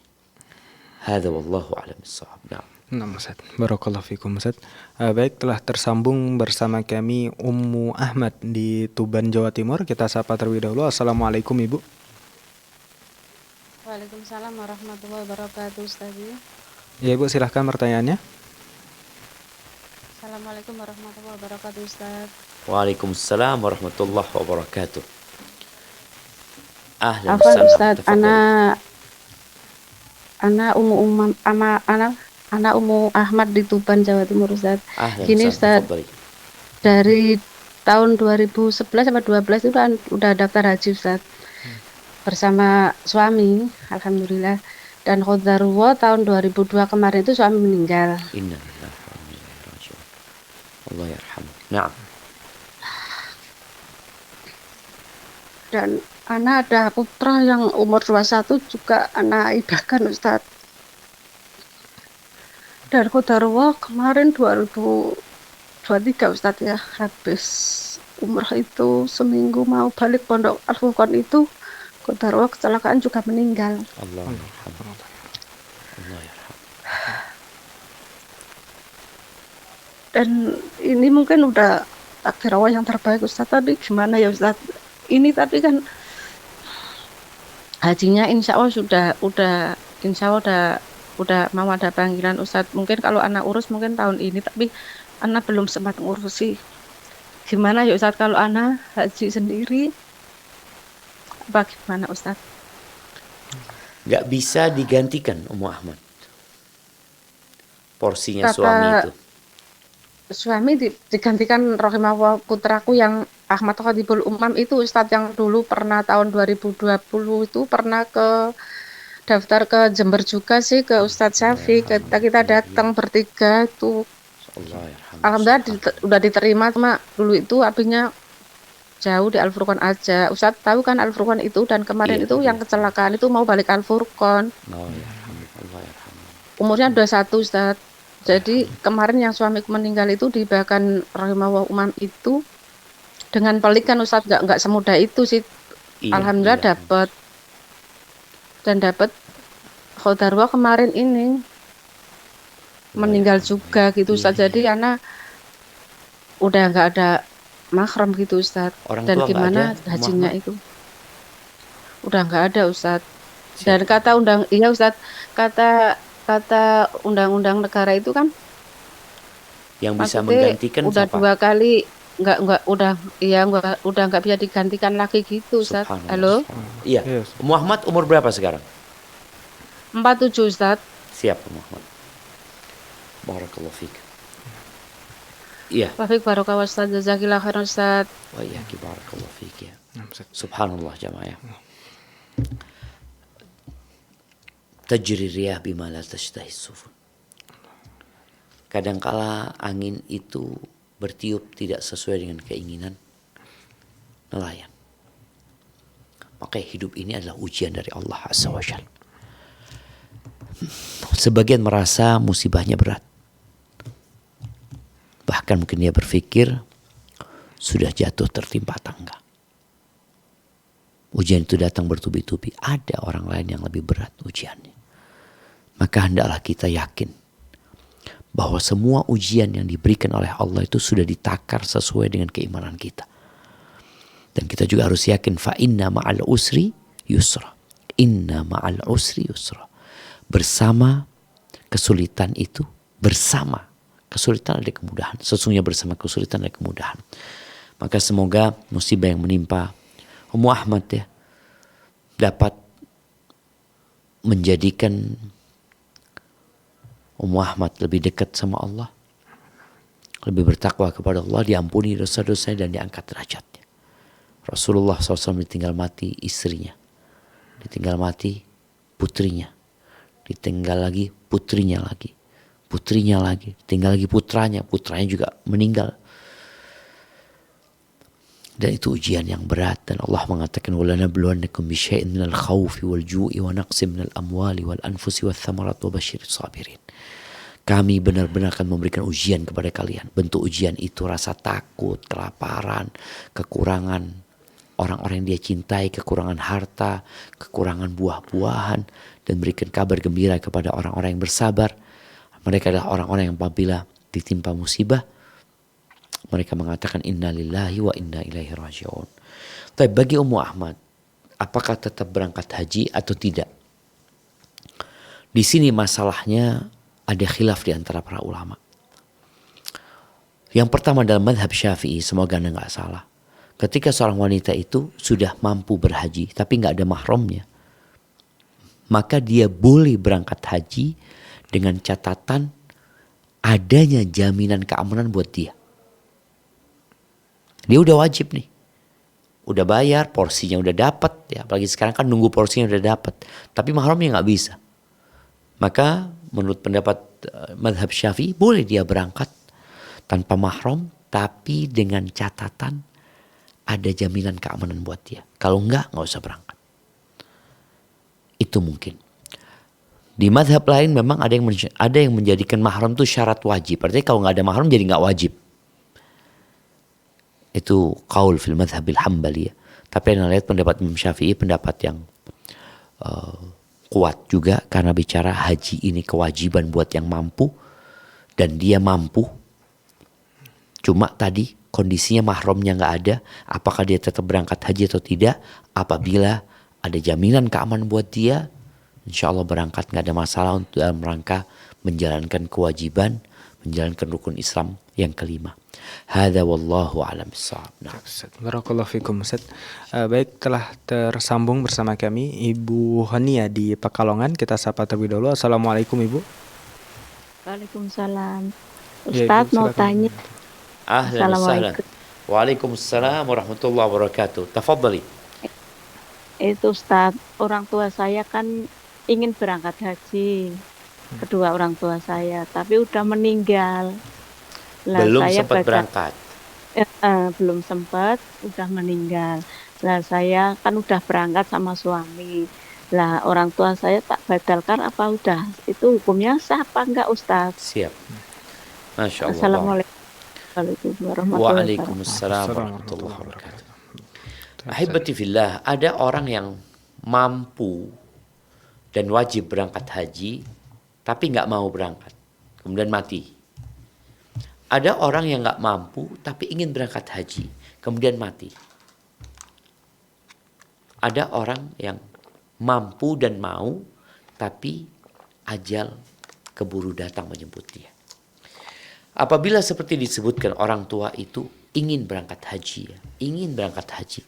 Hadza wallahu a'lam bissawab. Nah, Ustaz. Barakallahu fikum, Ustaz. Baik, telah tersambung bersama kami Ummu Ahmad di Tuban, Jawa Timur. Kita sapa terlebih dahulu. Assalamualaikum, Ibu. Waalaikumsalam warahmatullahi wabarakatuh, Ustaz. Ya, Ibu, silahkan pertanyaannya. Assalamualaikum warahmatullahi wabarakatuh, Ustaz. Waalaikumsalam warahmatullahi wabarakatuh. Ahlan Afwan, wasahlan. Ustaz, Tafadhali. Anak Ummu Ahmad di Tuban, Jawa Timur, Ustaz. Ahlan Gini, wasahlan. Ustaz, Tafadhali. dari tahun 2011 sampai 12 itu kan udah daftar haji, Ustaz. Bersama suami, alhamdulillah. Dan qadarullah tahun 2002 kemarin itu suami meninggal. Inna lillahi wa inna ilaihi raji'un. Allah yarhamu. Naam. Dan anak ada putra yang umur 21 juga anak ibakan, Ustaz. Dan qadarullah kemarin 2023, Ustaz ya, habis umrah itu seminggu mau balik pondok Al-Furqan itu qadarullah kecelakaan juga meninggal. Allah yarhamu. Allah yarhamu. Dan ini mungkin udah takdir Allah yang terbaik, Ustaz, tapi gimana ya, Ustaz? Ini tapi kan hajinya insya Allah udah mau ada panggilan, Ustaz. Mungkin kalau anak urus mungkin tahun ini, tapi anak belum sempat ngurusi. Gimana ya, Ustaz, kalau anak haji sendiri? Apa gimana, Ustaz? Gak bisa digantikan Ummu Ahmad. Porsinya Kata suami itu. suami digantikan rahimahullah putraku yang Ahmad Khatibul Umam itu, Ustadz, yang dulu pernah tahun 2020 itu pernah ke daftar ke Jember juga sih, ke Ustadz Syafi. Kita datang bertiga itu, Allah yarhamu. alhamdulillah udah diterima, cuma dulu itu apinya jauh di Al-Furqan aja. Ustadz tahu kan Al-Furqan itu, dan kemarin Iya, itu iya. yang kecelakaan itu mau balik Al-Furqan. Allah yarhamu. Allah yarhamu. Umurnya 21, Ustadz. Jadi kemarin yang suamiku meninggal itu di bahkan rahimahullah Umam itu dengan pelik kan, Ustadz, nggak semudah itu sih. Iya, Alhamdulillah iya. dapat qadarullah kemarin ini meninggal juga gitu, Ustadz. Iya, Jadi anak udah nggak ada mahram gitu, Ustadz. Orang Dan tua nggak gimana ada, hajinya Muhammad? itu udah nggak ada, Ustadz. Dan kata Ustadz, kata undang-undang negara itu kan Yang bisa maksudnya menggantikan udah siapa? 2 kali udah nggak bisa digantikan lagi gitu, Ustadz. Subhanallah, Halo, subhanallah. Iya. Iya. Muhammad umur berapa sekarang? 47, Ustadz. Siap Muhammad. Barakallahu fiik. Iya. Wafik barokah, Ustadz. Jazakillah khairan, Ustadz. Wa iyyaki barakallahu fiik ya. Nah, Ustaz. Subhanallah jamaah ya. Tajri riyah bima la tashtahi sufun. Kadangkala angin itu bertiup tidak sesuai dengan keinginan nelayan. Maka hidup ini adalah ujian dari Allah Azza wa Jalla. Sebagian merasa musibahnya berat. Bahkan mungkin dia berpikir sudah jatuh tertimpa tangga. Ujian itu datang bertubi-tubi. Ada orang lain yang lebih berat ujiannya. Maka hendaklah kita yakin bahwa semua ujian yang diberikan oleh Allah itu sudah ditakar sesuai dengan keimanan kita. Dan kita juga harus yakin fa inna ma'al usri yusra. Inna ma'al usri yusra. Bersama kesulitan itu, bersama kesulitan ada kemudahan. Sesungguhnya bersama kesulitan ada kemudahan. Maka semoga musibah yang menimpa Ummu Ahmad ya dapat menjadikan Ummu Ahmad lebih dekat sama Allah lebih bertakwa kepada Allah, diampuni dosa-dosanya dan diangkat derajatnya. Rasulullah SAW ditinggal mati istrinya, ditinggal mati putrinya, ditinggal lagi putrinya lagi, putrinya lagi, tinggal lagi putranya juga meninggal. Dan itu ujian yang berat, dan Allah mengatakan walanabluwannakum bisyai'in minal khaufi wal ju'i wa naqsim minal amwali wal anfusi wath thamarat wa basyiris sabirin. Kami benar-benar akan memberikan ujian kepada kalian. Bentuk ujian itu rasa takut, kelaparan, kekurangan orang-orang yang dia cintai, kekurangan harta, kekurangan buah-buahan, dan berikan kabar gembira kepada orang-orang yang bersabar. Mereka adalah orang-orang yang apabila ditimpa musibah, mereka mengatakan inna lillahi wa inna ilaihi raji'un. Tapi bagi Ummu Ahmad, apakah tetap berangkat haji atau tidak? Di sini masalahnya ada khilaf di antara para ulama. Yang pertama dalam madhab Syafi'i, semoga Anda nggak salah. Ketika seorang wanita itu sudah mampu berhaji tapi nggak ada mahramnya, maka dia boleh berangkat haji dengan catatan adanya jaminan keamanan buat dia. Dia udah wajib nih, udah bayar, porsinya udah dapat, ya apalagi sekarang kan nunggu porsinya udah dapat, tapi mahramnya nggak bisa. Maka menurut pendapat madhab Syafi'i boleh dia berangkat tanpa mahram, tapi dengan catatan ada jaminan keamanan buat dia. Kalau nggak usah berangkat. Itu mungkin. Di madhab lain memang ada yang menjadikan mahram itu syarat wajib. Artinya kalau nggak ada mahram jadi nggak wajib. Itu qaul fil madhabil hambali ya. Tapi Anda lihat pendapat Imam Syafi'i pendapat yang kuat juga, karena bicara haji ini kewajiban buat yang mampu dan dia mampu. Cuma tadi kondisinya mahramnya nggak ada, apakah dia tetap berangkat haji atau tidak? Apabila ada jaminan keamanan buat dia, insya Allah berangkat, nggak ada masalah untuk dalam rangka menjalankan kewajiban, menjalankan rukun Islam yang kelima. Hadza wallahu a'lam bissawab. Nah. Barakallahu fikum Ustaz. Baik, telah tersambung bersama kami Ibu Hania di Pekalongan. Kita sapa terlebih dahulu. Assalamualaikum Ibu. Waalaikumsalam. Ya, Ustadz Ibu, mau silakan. tanya. Ahlan wa sahlan. Assalamualaikum. Waalaikumsalam warahmatullahi wabarakatuh. Tafadhali. Itu Ustadz, orang tua saya kan ingin berangkat haji. Kedua orang tua saya, tapi udah meninggal. Lah, Belum saya sempat baca- berangkat. belum sempat, udah meninggal. Lah saya kan udah berangkat sama suami. Lah orang tua saya tak batalkan apa udah? Itu hukumnya sah apa enggak Ustadz? Siap. Masya Allah. Assalamualaikum warahmatullahi wabarakatuh. Waalaikumsalam warahmatullahi wabarakatuh. Ahibati fillah, ada orang yang mampu dan wajib berangkat haji, tapi nggak mau berangkat, kemudian mati. Ada orang yang nggak mampu, tapi ingin berangkat haji, kemudian mati. Ada orang yang mampu dan mau, tapi ajal keburu datang menjemput dia. Apabila seperti disebutkan orang tua itu ingin berangkat haji, ingin berangkat haji,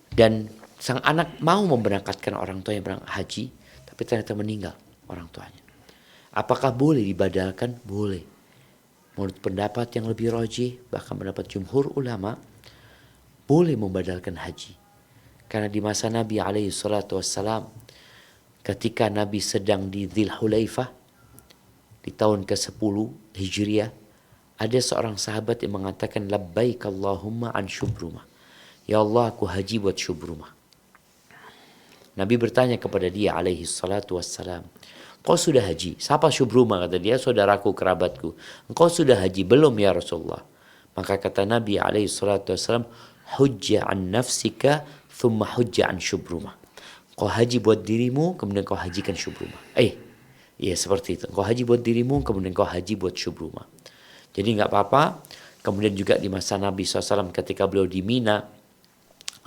dan sang anak mau memberangkatkan orang tua yang berangkat haji, tapi ternyata meninggal orang tuanya. Apakah boleh dibadalkan? Boleh. Menurut pendapat yang lebih rajih, bahkan pendapat jumhur ulama, boleh membadalkan haji. Karena di masa Nabi SAW, ketika Nabi sedang di Dzul Hulaifah, di tahun ke-10 Hijriah, ada seorang sahabat yang mengatakan, labbaik Allahumma an Syubrumah. Ya Allah, aku haji buat Syubrumah. Nabi bertanya kepada dia SAW, engkau sudah haji? Siapa Syubrumah? Kata dia, saudaraku, kerabatku. Engkau sudah haji? Belum ya Rasulullah. Maka kata Nabi SAW, hujja an nafsika, thumma hujja an Syubrumah. Engkau haji buat dirimu, kemudian kau hajikan Syubrumah. Iya seperti itu. Engkau haji buat dirimu, kemudian kau haji buat Syubrumah. Jadi nggak apa-apa. Kemudian juga di masa Nabi SAW ketika beliau di Mina,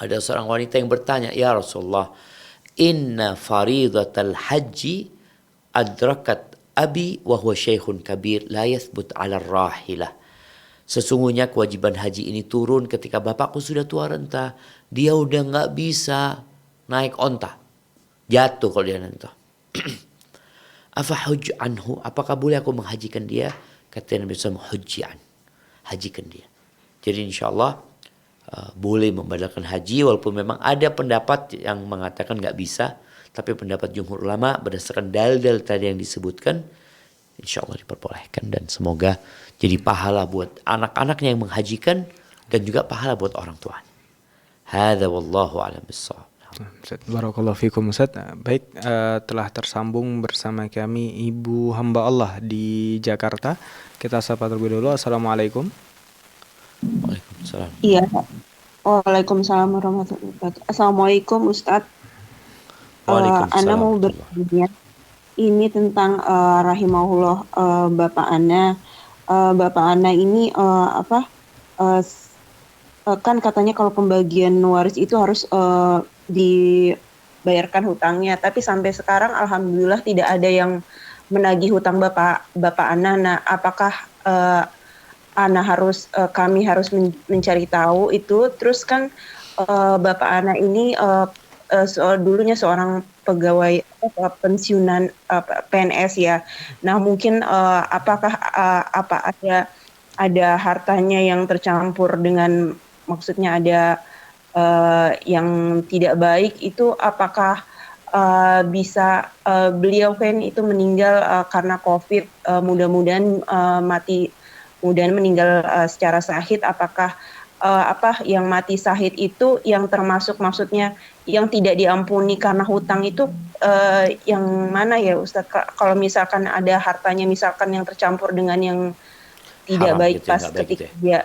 ada seorang wanita yang bertanya, ya Rasulullah, inna faridatal haji adrakat abi wa huwa syekhun kabir la yathbut ala rahilah. Sesungguhnya kewajiban haji ini turun ketika bapakku sudah tua renta. Dia udah nggak bisa naik onta. Jatuh kalau dia nanti. Afa hujj anhu, apakah boleh aku menghajikan dia? Kata Nabi SAW, hujji an. hajikan dia. Jadi insya Allah boleh membatalkan haji, walaupun memang ada pendapat yang mengatakan nggak bisa, tapi pendapat jumhur ulama berdasarkan dalil-dalil tadi yang disebutkan, insya Allah diperbolehkan, dan semoga jadi pahala buat anak-anaknya yang menghajikan dan juga pahala buat orang tuanya. Hadza wallahu a'lam bissawab. Ustaz, barakallahu fikum Ustaz. Baik, telah tersambung bersama kami Ibu hamba Allah di Jakarta. Kita sapa terlebih dulu. Assalamualaikum. Waalaikumsalam. Iya, Waalaikumsalam warahmatullahi wabarakatuh. Assalamualaikum Ustadz. Waalaikumsalam Ana mau warahmatullahi. bertanya ini tentang rahimahullah Bapak Ana. Bapak Ana ini kan katanya kalau pembagian waris itu harus dibayarkan hutangnya, tapi sampai sekarang alhamdulillah tidak ada yang menagih hutang Bapak Ana. Nah, apakah kami harus mencari tahu itu? Terus kan Bapak Ana ini dulunya seorang pegawai pensiunan PNS ya. Nah, mungkin apakah ada hartanya yang tercampur dengan, maksudnya ada yang tidak baik itu, apakah bisa beliau kan itu meninggal karena COVID, mudah-mudahan meninggal secara syahid. Apakah yang mati syahid itu yang termasuk, maksudnya yang tidak diampuni karena hutang itu yang mana ya Ustadz? Kalau misalkan ada hartanya misalkan yang tercampur dengan yang tidak Haram baik gitu, pas nggak baik ketika gitu dia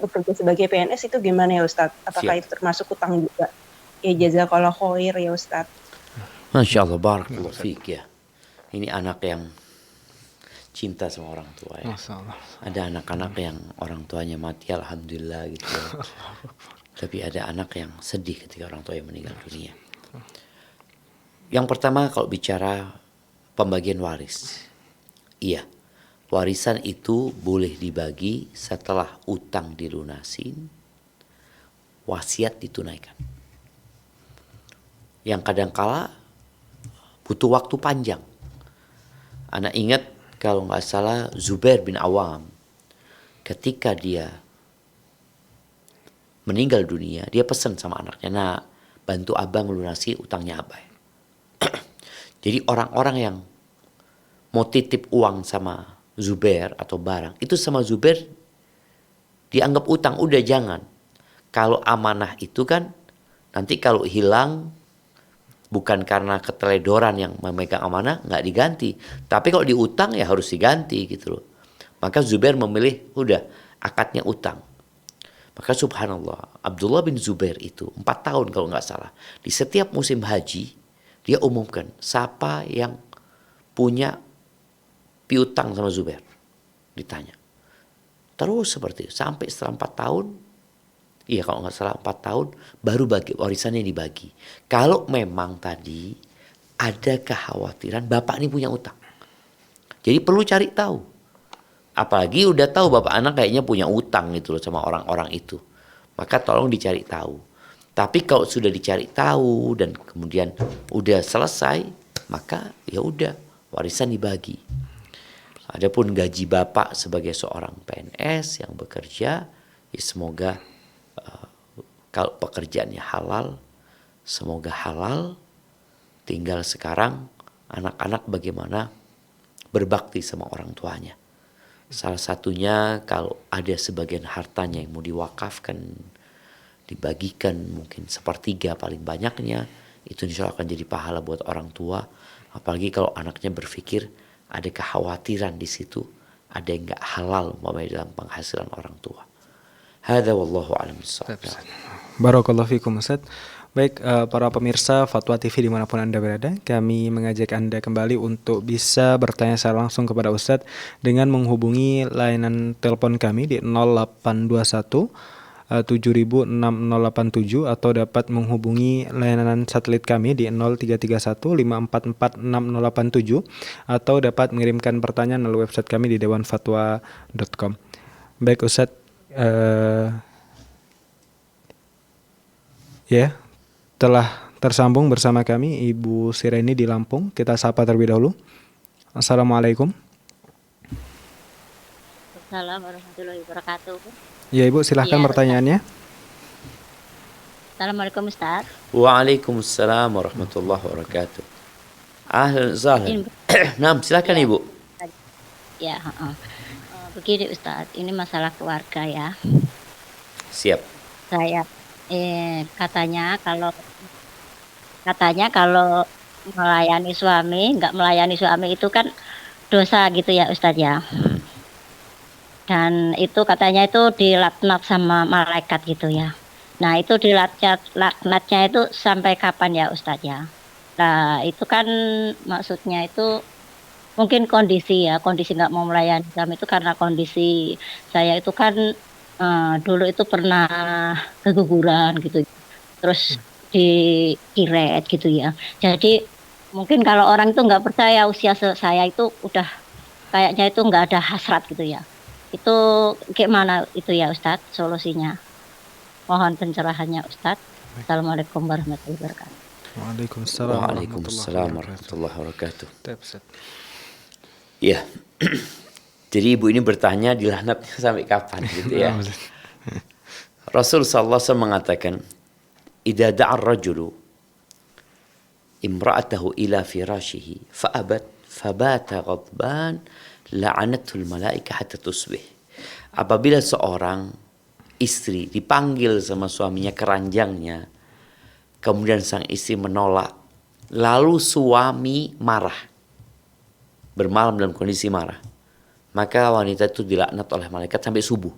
bekerja sebagai PNS, itu gimana ya Ustadz? Apakah Siap. itu termasuk hutang juga? Ya jazakallah khair ya Ustadz. Masya Allah, barakallahu fiik ya. Ini anak yang cinta sama orang tua ya. Masya Allah. Ada anak-anak yang orang tuanya mati, alhamdulillah gitu ya. Tapi ada anak yang sedih ketika orang tuanya meninggal dunia. Yang pertama, kalau bicara pembagian waris, iya, warisan itu boleh dibagi setelah utang dilunasin, wasiat ditunaikan. Yang kadangkala butuh waktu panjang. Anak ingat kalau nggak salah Zubair bin Awam, ketika dia meninggal dunia, dia pesan sama anaknya, "Nak, bantu abang lunasi utangnya abah." Jadi orang-orang yang mau titip uang sama Zubair atau barang, itu sama Zubair dianggap utang, udah jangan. Kalau amanah itu kan nanti kalau hilang bukan karena keteledoran yang memegang amanah, nggak diganti. Tapi kalau diutang ya harus diganti gitu loh. Maka Zubair memilih udah akadnya utang. Maka subhanallah, Abdullah bin Zubair itu 4 tahun kalau nggak salah. Di setiap musim haji, dia umumkan siapa yang punya piutang sama Zubair. Ditanya. Terus seperti itu. Sampai setelah 4 tahun, iya kalau nggak salah 4 tahun, baru warisannya dibagi. Kalau memang tadi ada kekhawatiran bapak ini punya utang. Jadi perlu cari tahu. Apalagi udah tahu bapak anak kayaknya punya utang gitu loh sama orang-orang itu. Maka tolong dicari tahu. Tapi kalau sudah dicari tahu dan kemudian udah selesai, maka ya udah warisan dibagi. Adapun gaji bapak sebagai seorang PNS yang bekerja, ya semoga kalau pekerjaannya halal, semoga halal. Tinggal sekarang anak-anak bagaimana berbakti sama orang tuanya. Salah satunya kalau ada sebagian hartanya yang mau diwakafkan, dibagikan mungkin 1/3 paling banyaknya, itu insya Allah akan jadi pahala buat orang tua. Apalagi kalau anaknya berpikir ada kekhawatiran di situ, ada yang nggak halal dalam penghasilan orang tua. Hadza wallahu a'lam bishawab. Barakallahu fikum Ustaz. Baik, para pemirsa Fatwa TV dimanapun Anda berada, kami mengajak Anda kembali untuk bisa bertanya secara langsung kepada Ustadz dengan menghubungi layanan telepon kami di 0821 706087 atau dapat menghubungi layanan satelit kami di 0331 544 6087 atau dapat mengirimkan pertanyaan melalui website kami di dewanfatwa.com. Baik Ustadz, ya, telah tersambung bersama kami Ibu Sireni di Lampung. Kita sapa terlebih dahulu. Assalamualaikum. Waalaikumsalam warahmatullahi wabarakatuh. Ya Ibu, silahkan Iya, Ustaz. pertanyaannya. Assalamualaikum Ustaz. Waalaikumsalam warahmatullahi wabarakatuh. Ahlan sahlan. Nah, silakan Ibu. Ya, begini Ustaz, ini masalah keluarga ya. Siap. Saya katanya kalau melayani suami, nggak melayani suami itu kan dosa gitu ya Ustadz ya. Dan itu katanya itu dilaknat sama malaikat gitu ya. Nah itu laknatnya itu sampai kapan ya Ustadz ya? Nah itu kan maksudnya itu mungkin kondisi nggak mau melayani suami itu karena kondisi saya itu kan dulu itu pernah keguguran gitu. Terus dikiret gitu ya. Jadi mungkin kalau orang itu nggak percaya usia saya itu udah kayaknya itu nggak ada hasrat gitu ya. Itu gimana itu ya Ustadz solusinya? Mohon pencerahannya Ustadz. Assalamualaikum warahmatullahi wabarakatuh. Waalaikumsalam Waalaikumsalam warahmatullahi wabarakatuh. Baik, Ustaz. Ya. Jadi ibu ini bertanya dilaknatnya sampai kapan gitu ya. Rasul sallallahu alaihi wasallam mengatakan, "Idza da'a ar-rajulu imra'atahu ila firashihi fa'abat fabata ghadban la'anathu al-malaika hatta tusbih." Apabila seorang istri dipanggil sama suaminya ke ranjangnya, kemudian sang istri menolak, lalu suami marah, bermalam dalam kondisi marah, maka wanita itu dilaknat oleh malaikat sampai subuh.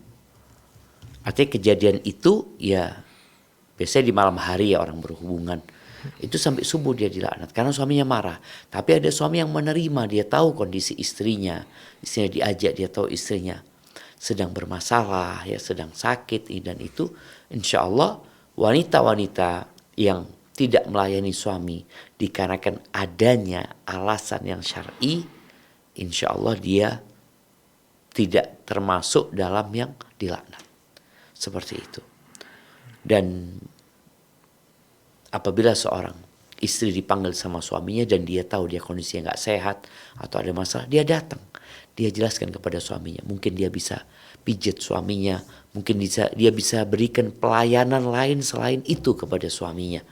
Artinya kejadian itu ya biasanya di malam hari ya orang berhubungan. Itu sampai subuh dia dilaknat karena suaminya marah. Tapi ada suami yang menerima, dia tahu kondisi istrinya diajak, dia tahu istrinya sedang bermasalah, ya sedang sakit, dan itu insya Allah wanita-wanita yang tidak melayani suami dikarenakan adanya alasan yang syar'i, insya Allah dia tidak termasuk dalam yang dilaknat. Seperti itu. Dan apabila seorang istri dipanggil sama suaminya dan dia tahu dia kondisinya nggak sehat atau ada masalah, dia datang, dia jelaskan kepada suaminya. Mungkin dia bisa pijat suaminya, mungkin dia bisa berikan pelayanan lain selain itu kepada suaminya,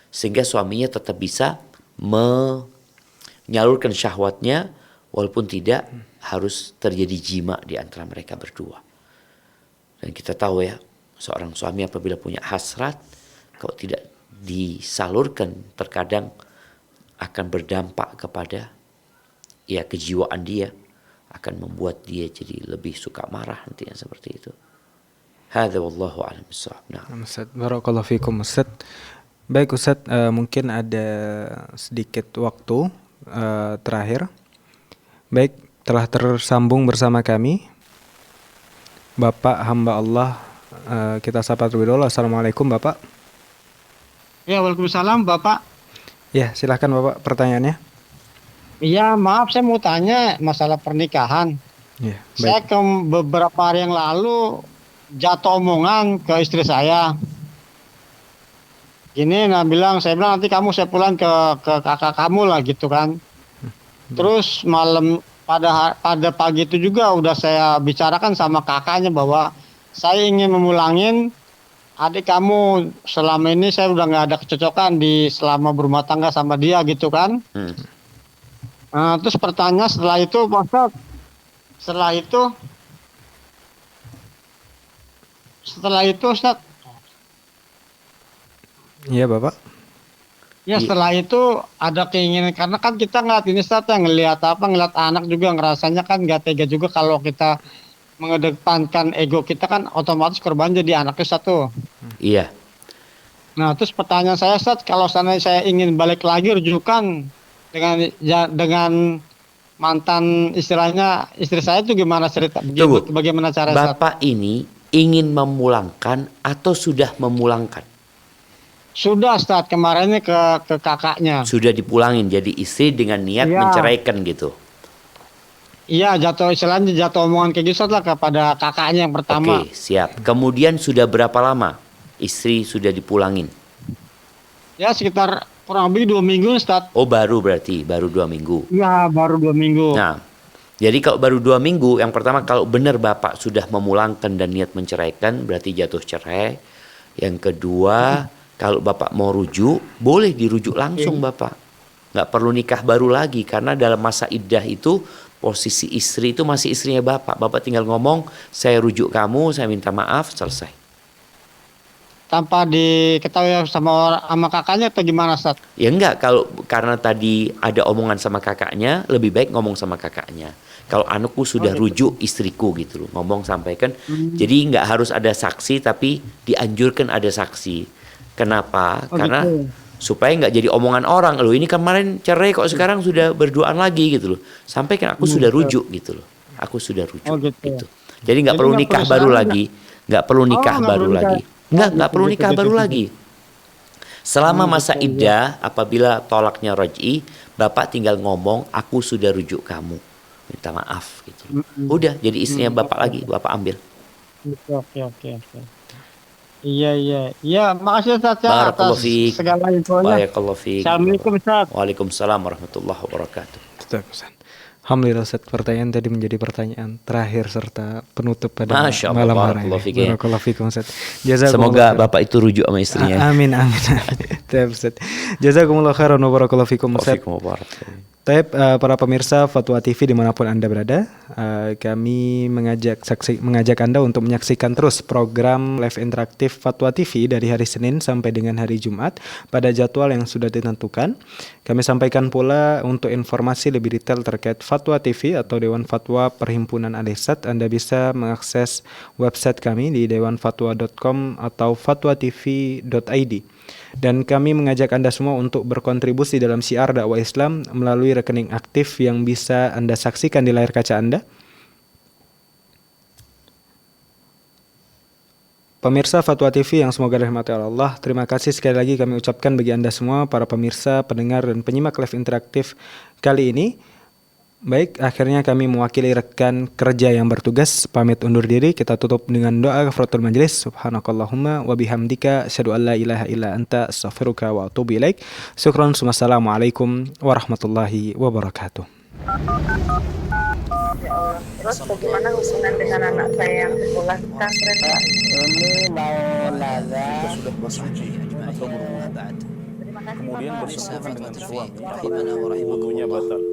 sehingga suaminya tetap bisa menyalurkan syahwatnya walaupun tidak harus terjadi jima di antara mereka berdua. Dan kita tahu ya, seorang suami apabila punya hasrat, kalau tidak disalurkan terkadang akan berdampak kepada ya kejiwaan dia, akan membuat dia jadi lebih suka marah nantinya seperti itu. Hadza wallahu a'lam bissawab. Nah. Ustaz, barakallahu fikum Ustaz. Baik Ustaz, mungkin ada sedikit waktu terakhir. Baik, telah tersambung bersama kami Bapak hamba Allah, kita sapa terlebih dahulu. Assalamualaikum Bapak. Ya, waalaikumsalam Bapak. Ya, silahkan Bapak pertanyaannya. Iya, maaf saya mau tanya masalah pernikahan. Ya, Saya baik. beberapa hari yang lalu jatuh omongan ke istri saya. Gini, saya bilang nanti saya pulang ke kakak kamu lah gitu kan. Terus malam pada pagi itu juga udah saya bicarakan sama kakaknya bahwa saya ingin memulangin adik kamu. Selama ini saya udah nggak ada kecocokan selama berumah tangga sama dia gitu kan. Terus pertanyaan setelah itu Pak Ustaz, setelah itu Ustaz, Iya Bapak. ya setelah itu ada keinginan, karena kan kita ngeliat ini Ustaz, ngeliat anak juga ngerasanya kan nggak tega juga kalau kita mengedepankan ego kita, kan otomatis korban jadi anaknya satu. Iya. Nah terus pertanyaan saya Ustaz, kalau saya ingin balik lagi rujukan dengan mantan istilahnya istri saya itu gimana cerita? Tunggu. Bagaimana cara Ustaz? Bapak ini ingin memulangkan atau sudah memulangkan? Sudah Ustaz, kemarinnya ke kakaknya. Sudah dipulangin, jadi istri dengan niat Iya. menceraikan gitu. Iya, jatuh omongan kayak gitu lah kepada kakaknya yang pertama. Oke, siap. Kemudian sudah berapa lama istri sudah dipulangin? Ya sekitar kurang lebih 2 minggu Ustaz. Oh baru berarti, baru 2 minggu. Iya, baru 2 minggu. Nah, Jadi kalau baru 2 minggu, yang pertama kalau benar Bapak sudah memulangkan dan niat menceraikan, berarti jatuh cerai. Yang kedua, kalau Bapak mau rujuk, boleh dirujuk langsung Bapak. Nggak perlu nikah baru lagi, karena dalam masa iddah itu, posisi istri itu masih istrinya Bapak. Bapak tinggal ngomong, saya rujuk kamu, saya minta maaf, selesai. Tanpa diketahui sama kakaknya atau gimana, Ustaz? Ya enggak, kalau karena tadi ada omongan sama kakaknya, lebih baik ngomong sama kakaknya. Kalau anakku sudah rujuk istriku gitu loh, ngomong sampaikan. Jadi enggak harus ada saksi, tapi dianjurkan ada saksi. Kenapa? Karena supaya enggak jadi omongan orang, loh ini kemarin cerai kok sekarang sudah berduaan lagi gitu loh. Sampaikan aku sudah rujuk gitu loh. Aku sudah rujuk gitu. Jadi enggak perlu nikah baru lagi, enggak perlu nikah baru lagi. Enggak perlu nikah baru lagi. Selama masa iddah, apabila tolaknya raj'i, Bapak tinggal ngomong, aku sudah rujuk kamu, minta maaf gitu. Udah, jadi istrinya Bapak lagi, Bapak ambil. Oke. Iya, makasih Ustaz ya atas Barakallahu fiik. segala infonya. Barakallahu fiik. Assalamualaikum Ustaz. Waalaikumsalam warahmatullahi wabarakatuh. Ustaz. Alhamdulillah Ustaz, pertanyaan tadi menjadi pertanyaan terakhir serta penutup pada Masya Allah, malam hari barakallahu ini. fiik ya. Barakallahu fiikum Ustaz. Semoga Bapak itu rujuk sama istrinya. Amin. Taib Ustaz. Jazakumullah khairan wa barakallahu fiikum Ustaz. Taib, para pemirsa Fatwa TV dimanapun Anda berada, kami mengajak Anda untuk menyaksikan terus program live interaktif Fatwa TV dari hari Senin sampai dengan hari Jumat pada jadwal yang sudah ditentukan. Kami sampaikan pula untuk informasi lebih detail terkait Fatwa TV atau Dewan Fatwa Perhimpunan Al-Ihsan, Anda bisa mengakses website kami di dewanfatwa.com atau fatwatv.id. Dan kami mengajak Anda semua untuk berkontribusi dalam syiar dakwah Islam melalui rekening aktif yang bisa Anda saksikan di layar kaca Anda. Pemirsa Fatwa TV yang semoga dirahmati Allah, terima kasih sekali lagi kami ucapkan bagi Anda semua, para pemirsa, pendengar, dan penyimak live interaktif kali ini. Baik, akhirnya kami mewakili rekan kerja yang bertugas pamit undur diri. Kita tutup dengan doa kafaratul majelis. Subhanakallahumma wa bihamdika asyhadu an la ilaha illa anta astaghfiruka wa atubu ilaik. Syukran, wassalamualaikum warahmatullahi wabarakatuh. Ya Allah. Terus bagaimana hubungan dengan anak saya yang sekolah di pesantren, Pak? Ini mau nada sudah bersuci atau berwudu. Kemudian bersentuhan dengan suami, waktunya batal.